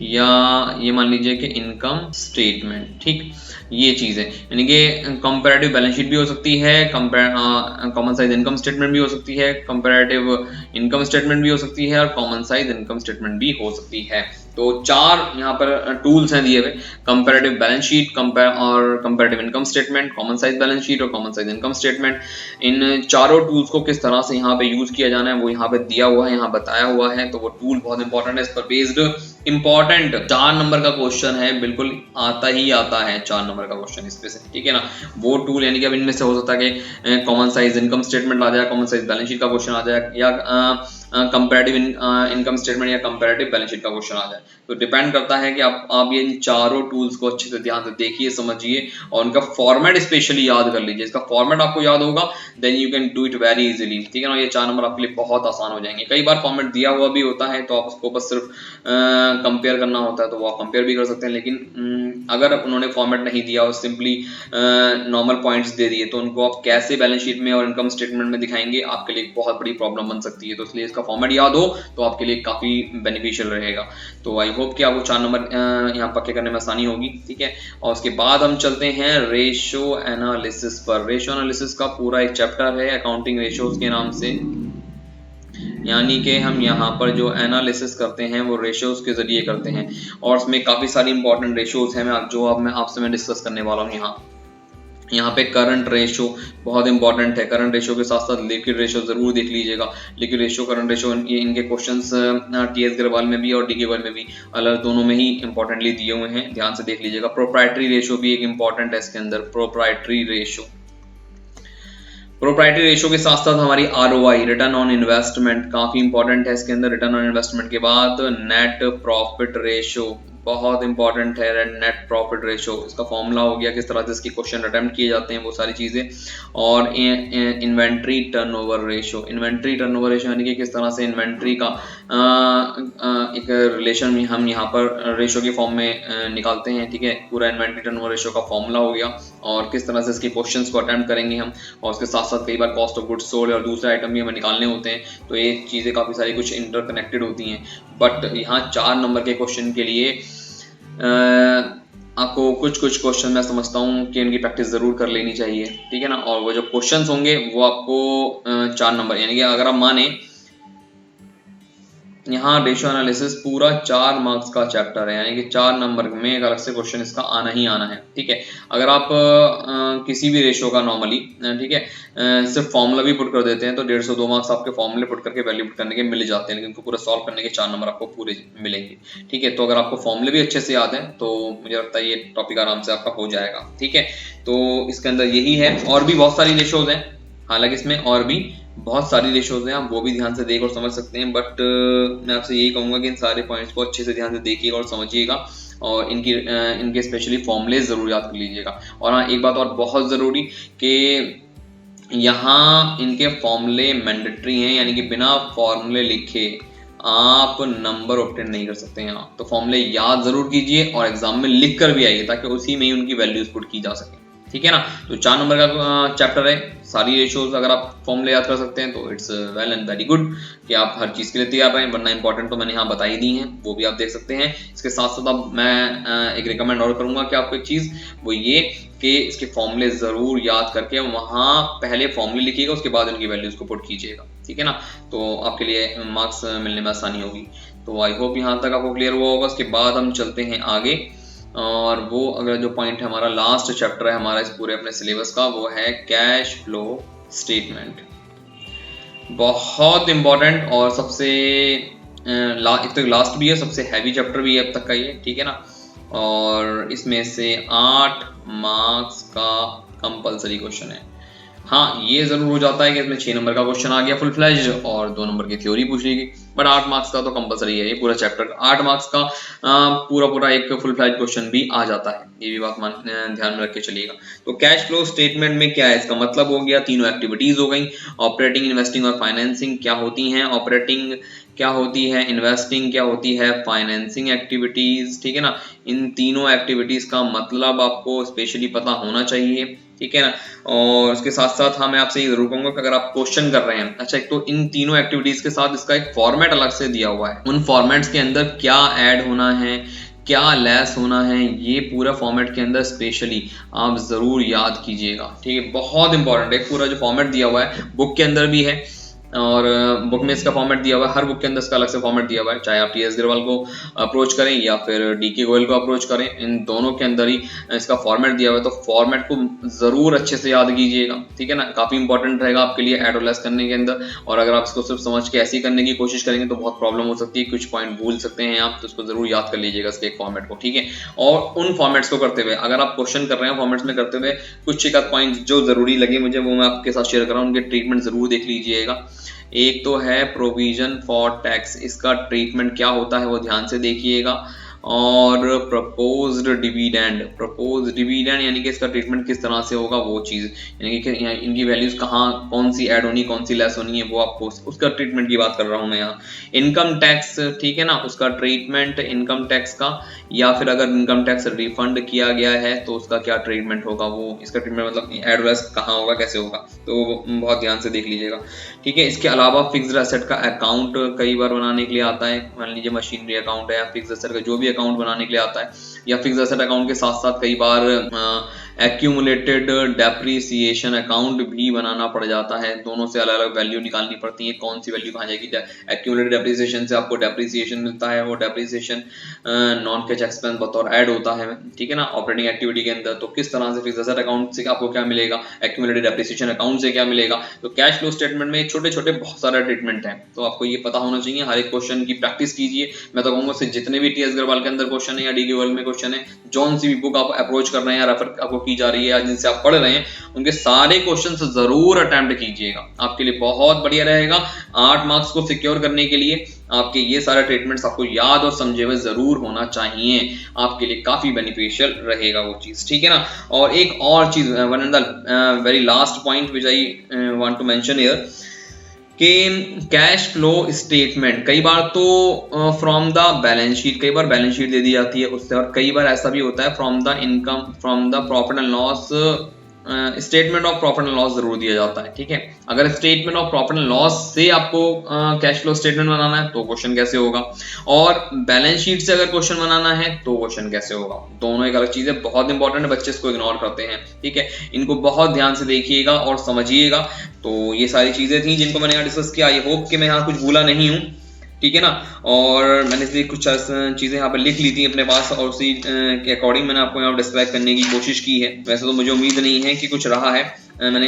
या ये मान लीजिए कि इनकम स्टेटमेंट, ठीक, ये चीज है, यानी कि कंपैरेटिव बैलेंस शीट भी हो सकती है, कॉमन साइज इनकम स्टेटमेंट भी हो सकती है, कंपैरेटिव इनकम स्टेटमेंट भी हो सकती है, और कॉमन साइज इनकम स्टेटमेंट भी हो सकती है। तो 4 यहाँ पर टूल्स हैं दिए हुए, कंपैरेटिव बैलेंस शीट, और comparative income statement, common size balance sheet और कॉमन साइज इनकम स्टेटमेंट। इन चारों टूल्स को किस तरह से यहाँ पे यूज किया जाना है वो यहाँ पे दिया हुआ है, यहाँ बताया हुआ है, तो वो टूल बहुत इंपॉर्टेंट है। इस पर बेस्ड इंपॉर्टेंट 4 नंबर का क्वेश्चन है, बिल्कुल आता ही आता है 4 नंबर का क्वेश्चन इस पे से, ठीक है ना। वो टूल यानी कि अब इनमें से हो सकता है कि कॉमन साइज इनकम स्टेटमेंट आ जाए, कॉमन साइज बैलेंस शीट का क्वेश्चन आ जाए, या कंपैरेटिव इनकम स्टेटमेंट या कंपैरेटिव बैलेंस शीट का क्वेश्चन आ जाए। तो डिपेंड करता है कि आप ये इन चारों टूल्स को अच्छे से ध्यान से देखिए, समझिए, और उनका फॉर्मेट स्पेशली याद कर लीजिए। इसका फॉर्मेट आपको याद होगा, then you can do it very easily, ठीक है ना। ये 4 नंबर आपके लिए बहुत आसान हो जाएंगे। कई बार फॉर्मेट दिया हुआ भी होता है तो आप उसको बस सिर्फ कंपेयर करना होता है, तो वो आप कंपेयर भी कर सकते हैं, लेकिन अगर उन्होंने फॉर्मेट नहीं दिया और सिंपली नॉर्मल पॉइंट्स दे दिए तो उनको आप कैसे बैलेंस शीट में और इनकम स्टेटमेंट में दिखाएंगे, आपके लिए बहुत बड़ी प्रॉब्लम बन सकती है। तो इसलिए इसका फॉर्मेट याद हो तो आपके लिए काफी बेनिफिशियल रहेगा। तो आई होप कि आपको 4 नंबर यहाँ पक्के करने में आसानी होगी, ठीक है। और उसके बाद हम चलते हैं रेशो एनालिसिस पर। रेशो एनालिसिस का पूरा एक चैप्टर है अकाउंटिंग रेशोज के नाम से, यानी कि हम यहाँ पर जो एनालिसिस करते हैं वो रेशोज के जरिए करते हैं, और उसमें काफी सारी इंपॉर्टेंट रेशोज हैं मैं आपसे डिस्कस करने वाला हूँ। यहाँ पे करंट रेशो बहुत इंपॉर्टेंट है। करंट रेशो के साथ साथ लिक्विड रेशो जरूर देख लीजिएगा। लिक्विड रेशो, करंट रेशो, इनके क्वेश्चंस टीएस ग्रेवाल में भी और डी ग्रेवाल में भी अलग दोनों में ही इंपॉर्टेंटली दिए हुए हैं, ध्यान से देख लीजिएगा। प्रोप्राइटरी रेशो भी एक इंपॉर्टेंट है इसके अंदर, प्रोप्राइटरी रेशो। प्रोप्राइटरी रेशो के साथ साथ हमारी ROI, रिटर्न ऑन इन्वेस्टमेंट, काफी इंपॉर्टेंट है इसके अंदर। रिटर्न ऑन इन्वेस्टमेंट के बाद नेट प्रॉफिट रेशो, बहुत इंपॉर्टेंट है नेट प्रॉफिट रेशो। इसका फॉर्मूला हो गया, किस तरह से इसके क्वेश्चन अटेम्प्ट किए जाते हैं, वो सारी चीजें। और inventory turnover ratio, inventory turnover ratio यानी कि किस तरह से इन्वेंट्री का एक रिलेशन हम यहाँ पर रेशो के फॉर्म में निकालते हैं, ठीक है। पूरा इन्वेंट्री टर्नओवर रेशो का फॉर्मूला हो गया, और किस तरह से इसके क्वेश्चंस को अटेम्प्ट करेंगे हम। और उसके साथ साथ कई बार कॉस्ट ऑफ गुड्स सोल्ड और दूसरे आइटम भी हमें निकालने होते हैं, तो ये चीज़ें काफ़ी सारी कुछ इंटरकनेक्टेड होती हैं। बट यहाँ 4 नंबर के क्वेश्चन के लिए आपको कुछ क्वेश्चन मैं समझता हूँ कि इनकी प्रैक्टिस ज़रूर कर लेनी चाहिए, ठीक है ना। और वो जो क्वेश्चंस होंगे वो आपको 4 नंबर, यानी कि अगर आप माने यहाँ रेशो एनालिसिस पूरा 4 मार्क्स का चैप्टर है, यानी कि 4 नंबर में एक अलग से क्वेश्चन इसका आना ही आना है, ठीक है। अगर आप किसी भी रेशो का नॉर्मली, ठीक है, सिर्फ फॉर्मूला भी पुट कर देते हैं तो 150-2 मार्क्स आपके फॉर्मूले पुट करके वैल्यू पुट करने के मिल जाते हैं, लेकिन उनको पूरा सॉल्व करने के 4 नंबर आपको पूरे मिलेंगे, ठीक है। तो अगर आपको फॉर्मूले भी अच्छे से याद है तो मुझे लगता है ये टॉपिक आराम से आपका हो जाएगा, ठीक है। तो इसके अंदर यही है, और भी बहुत सारी रेशोज हैं, हालांकि इसमें और भी बहुत सारी रेशोज हैं, आप वो भी ध्यान से देख और समझ सकते हैं। बट मैं आपसे यही कहूँगा कि इन सारे पॉइंट्स को अच्छे से ध्यान से देखिएगा और समझिएगा, और इनके स्पेशली फॉर्मूले ज़रूर याद कर लीजिएगा। और हाँ, एक बात और बहुत ज़रूरी कि यहाँ इनके फॉर्मूले मैंडेटरी हैं, यानी कि बिना फॉर्मूले लिखे आप नंबर ऑब्टेन नहीं कर सकते यहाँ। तो फॉर्मूले याद ज़रूर कीजिए और एग्जाम में लिख कर भी आइए, ताकि उसी में ही उनकी वैल्यूज पुट की जा सके, ठीक है ना। तो 4 नंबर का चैप्टर है, सारी रेशोज अगर आप फॉर्मूले याद कर सकते हैं तो it's well and very good कि आप हर चीज़ के लिए तैयार रहें। वरना इंपॉर्टेंट तो मैंने यहाँ बता ही दी हैं, वो भी आप देख सकते हैं। इसके साथ साथ अब मैं एक रिकमेंड और करूँगा कि आपको एक चीज़, वो ये कि इसके फॉर्मूले ज़रूर याद करके वहाँ पहले फॉर्मूले लिखिएगा, उसके बाद उनकी वैल्यूज़ को पुट कीजिएगा, ठीक है ना। तो आपके लिए मार्क्स मिलने में आसानी होगी। तो आई होप यहाँ तक आपको क्लियर हुआ होगा। उसके बाद हम चलते हैं आगे, और वो अगला जो पॉइंट है हमारा, लास्ट चैप्टर है हमारा इस पूरे अपने सिलेबस का, वो है कैश फ्लो स्टेटमेंट। बहुत इंपॉर्टेंट और सबसे एक तो लास्ट भी है, सबसे हैवी चैप्टर भी है अब तक का ये, ठीक है ना। और इसमें से 8 मार्क्स का कंपलसरी क्वेश्चन है। हाँ, ये जरूर हो जाता है कि इसमें 6 नंबर का क्वेश्चन आ गया फुल फ्लैश्ड और 2 नंबर की थ्योरी पूछ ली गई, बट 8 मार्क्स का तो कंपलसरी है ये पूरा चैप्टर। 8 मार्क्स का पूरा एक फुल फ्लैश्ड क्वेश्चन भी आ जाता है, ये भी बात ध्यान में रख के चलिएगा। तो कैश फ्लो स्टेटमेंट में क्या है, इसका मतलब हो गया तीनों एक्टिविटीज हो गई, ऑपरेटिंग, इन्वेस्टिंग और फाइनेंसिंग क्या होती हैं। ऑपरेटिंग क्या होती है, इन्वेस्टिंग क्या होती है, फाइनेंसिंग एक्टिविटीज, ठीक है ना। इन तीनों एक्टिविटीज का मतलब आपको स्पेशली पता होना चाहिए, ठीक है ना। और उसके साथ साथ हाँ, मैं आपसे ये जरूर कहूंगा कि अगर आप क्वेश्चन कर रहे हैं, अच्छा, एक तो इन तीनों एक्टिविटीज के साथ इसका एक फॉर्मेट अलग से दिया हुआ है, उन फॉर्मेट्स के अंदर क्या ऐड होना है, क्या लेस होना है, ये पूरा फॉर्मेट के अंदर स्पेशली आप जरूर याद कीजिएगा, ठीक है। बहुत इंपॉर्टेंट है, पूरा जो फॉर्मेट दिया हुआ है बुक के अंदर भी है, और बुक में इसका फॉर्मेट दिया हुआ है, हर बुक के अंदर इसका अलग से फॉर्मेट दिया हुआ है। चाहे आप टी एस अग्रवाल को अप्रोच करें या फिर DK गोयल को अप्रोच करें, इन दोनों के अंदर ही इसका फॉर्मेट दिया हुआ है। तो फॉर्मेट को जरूर अच्छे से याद कीजिएगा, ठीक है ना। काफी इंपॉर्टेंट रहेगा आपके लिए ऐड और लेस करने के अंदर। और अगर आप इसको सिर्फ समझ के ऐसे ही करने की कोशिश करेंगे तो बहुत प्रॉब्लम हो सकती है, कुछ पॉइंट भूल सकते हैं आप, तो इसको जरूर याद कर लीजिएगा इसके एक फॉर्मेट को, ठीक है। और उन फॉर्मेट्स को करते हुए, अगर आप क्वेश्चन कर रहे हैं फॉर्मेट्स में करते हुए, कुछ एक आध पॉइंट जो जरूरी लगे मुझे वो मैं आपके साथ शेयर कर रहा हूँ, उनके ट्रीटमेंट जरूर देख लीजिएगा। एक तो है प्रोविजन फॉर टैक्स, इसका ट्रीटमेंट क्या होता है वो ध्यान से देखिएगा। और प्रपोज्ड डिविडेंड यानी कि इसका ट्रीटमेंट किस तरह से होगा वो चीज़, यानी कि इनकी वैल्यूज कहाँ, कौन सी ऐड होनी, कौन सी लेस होनी है, वो आपको उसका ट्रीटमेंट की बात कर रहा हूँ मैं यहाँ। इनकम टैक्स, ठीक है ना, उसका ट्रीटमेंट इनकम टैक्स का, या फिर अगर इनकम टैक्स रिफंड किया गया है तो उसका क्या ट्रीटमेंट होगा, वो इसका ट्रीटमेंट मतलब ऐड लेस कहाँ होगा, कैसे होगा, तो बहुत ध्यान से देख लीजिएगा, ठीक है। इसके अलावा फिक्स्ड एसेट का अकाउंट कई बार बनाने के लिए आता है, मान लीजिए मशीनरी अकाउंट है या फिक्स्ड एसेट का जो भी अकाउंट बनाने के लिए आता है, या फिक्स्ड एसेट अकाउंट के साथ साथ कई बार एक्यूमुलेटेड डेप्रीसिएशन अकाउंट भी बनाना पड़ जाता है। दोनों से अलग अलग वैल्यू निकालनी पड़ती है, कौन सी वैल्यू कहाँ जाएगी। एक्यूमुलेटेड डेप्रीसिएशन से आपको डेप्रीसिएशन मिलता है, वो डेप्रीसिएशन नॉन कैश एक्सपेंस बतौर ऐड होता है, ठीक है ना, ऑपरेटिंग एक्टिविटी के अंदर। तो किस तरह से फिक्स्ड एसेट अकाउंट से आपको क्या मिलेगा, एक्यूमुलेटेड डेप्रीसिएशन अकाउंट से क्या मिलेगा। तो कैश फ्लो स्टेटमेंट में छोटे छोटे बहुत सारे ट्रीटमेंट है, तो आपको ये पता होना चाहिए। हर एक क्वेश्चन की प्रैक्टिस कीजिए। मैं तो कहूँगा जितने भी TS अग्रवाल के अंदर क्वेश्चन है या DK गोयल में क्वेश्चन है, जौन सी भी बुक आप अप्रोच कर रहे हैं या रेफर आपको की जा रही है या जिनसे आप पढ़ रहे हैं उनके सारे क्वेश्चन जरूर अटेम्प्ट कीजिएगा, आपके लिए बहुत बढ़िया रहेगा। 8 मार्क्स को सिक्योर करने के लिए आपके ये सारे ट्रीटमेंट्स आपको याद और समझे हुए जरूर होना चाहिए, आपके लिए काफी बेनिफिशियल रहेगा वो चीज, ठीक है ना। और एक और चीज, one and the very last point which I want to mention here, कि कैश फ्लो स्टेटमेंट कई बार तो फ्रॉम द बैलेंस शीट, कई बार बैलेंस शीट दे दी जाती है उससे, और कई बार ऐसा भी होता है from the income, from the profit and loss, statement of profit and loss जरूर दिया जाता है, ठीक है। अगर statement of profit and loss से आपको कैश फ्लो स्टेटमेंट बनाना है तो क्वेश्चन कैसे होगा, और बैलेंस शीट से अगर क्वेश्चन बनाना है तो क्वेश्चन कैसे होगा, दोनों एक अलग चीज है, बहुत इंपॉर्टेंट है, बच्चे इसको इग्नोर करते हैं, ठीक है। इनको बहुत ध्यान से देखिएगा और समझिएगा। तो ये सारी चीजें थी जिनको मैंने यहाँ डिस्कस किया, आई होप कि मैं यहाँ कुछ भूला नहीं हूँ, ठीक है ना। और मैंने इसलिए कुछ चीज़ें यहाँ पर लिख ली थी अपने पास और उसी के अकॉर्डिंग मैंने आपको यहाँ डिस्क्राइब करने की कोशिश की है। वैसे तो मुझे उम्मीद नहीं है कि कुछ रहा है, मैंने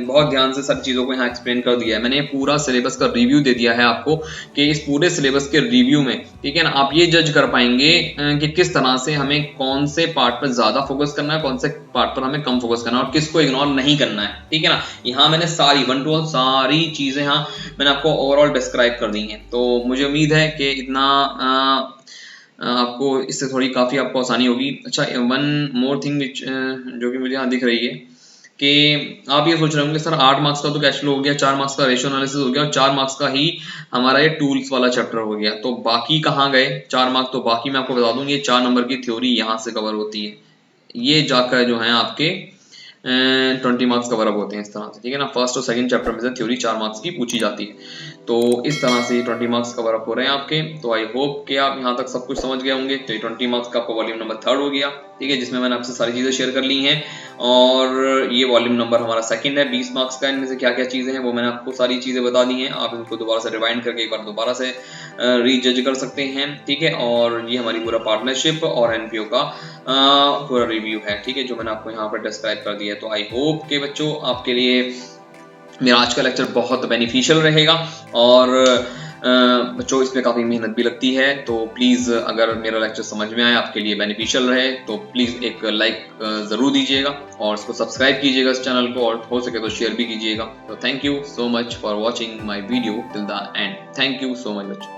बहुत ध्यान से सब चीज़ों को यहाँ एक्सप्लेन कर दिया है। मैंने पूरा सिलेबस का रिव्यू दे दिया है आपको कि इस पूरे सिलेबस के रिव्यू में, ठीक है ना, आप ये जज कर पाएंगे कि किस तरह से हमें कौन से पार्ट पर ज़्यादा फोकस करना है, कौन से पार्ट पर हमें कम फोकस करना है और किसको इग्नोर नहीं करना है, ठीक है ना। यहाँ मैंने सारी 1 to 1 सारी चीज़ें यहाँ मैंने आपको ओवरऑल डिस्क्राइब कर दी हैं। तो मुझे उम्मीद है कि इतना आपको इससे थोड़ी काफ़ी आपको आसानी होगी। अच्छा, वन मोर थिंग जो कि मुझे यहाँ दिख रही है कि आप ये सोच रहे होंगे सर 8 मार्क्स का तो कैश फ्लो हो गया, 4 मार्क्स का रेशियो एनालिसिस हो गया और 4 मार्क्स का ही हमारा ये टूल्स वाला चैप्टर हो गया, तो बाकी कहाँ गए 4 मार्क्स? तो बाकी मैं आपको बता दूं, ये 4 नंबर की थ्योरी यहाँ से कवर होती है, ये जाकर जो है आपके 20 मार्क्स कवर अप होते हैं इस तरह से, ठीक है ना। फर्स्ट और सेकंड चैप्टर में से थ्योरी 4 मार्क्स की पूछी जाती है, तो इस तरह से 20 मार्क्स कवर अप हो रहे हैं आपके। तो आई होप कि आप यहाँ तक सब कुछ समझ गए होंगे। तो 20 मार्क्स का आपका वॉल्यूम नंबर 3 हो गया, ठीक है, जिसमें मैंने आपसे सारी चीज़ें शेयर कर ली हैं। और ये वॉल्यूम नंबर हमारा सेकंड है 20 मार्क्स का, इनमें से क्या क्या चीज़ें हैं वो मैंने आपको सारी चीज़ें बता दी हैं। आप इनको दोबारा से रिवाइंड करके एक बार दोबारा से रीजज कर सकते हैं, ठीक है। और ये हमारी पूरा पार्टनरशिप और एनपीओ का पूरा रिव्यू है, ठीक है, जो मैंने आपको यहाँ पर डिस्क्राइब कर दिया है। तो आई होप कि बच्चों आपके लिए मेरा आज का लेक्चर बहुत बेनिफिशियल रहेगा। और बच्चों इसमें काफ़ी मेहनत भी लगती है, तो प्लीज़ अगर मेरा लेक्चर समझ में आए, आपके लिए बेनिफिशियल रहे, तो प्लीज़ एक लाइक ज़रूर दीजिएगा और इसको सब्सक्राइब कीजिएगा इस चैनल को, और हो सके तो शेयर भी कीजिएगा। तो thank you so much for watching my video till the end. Thank you so much बच्चों।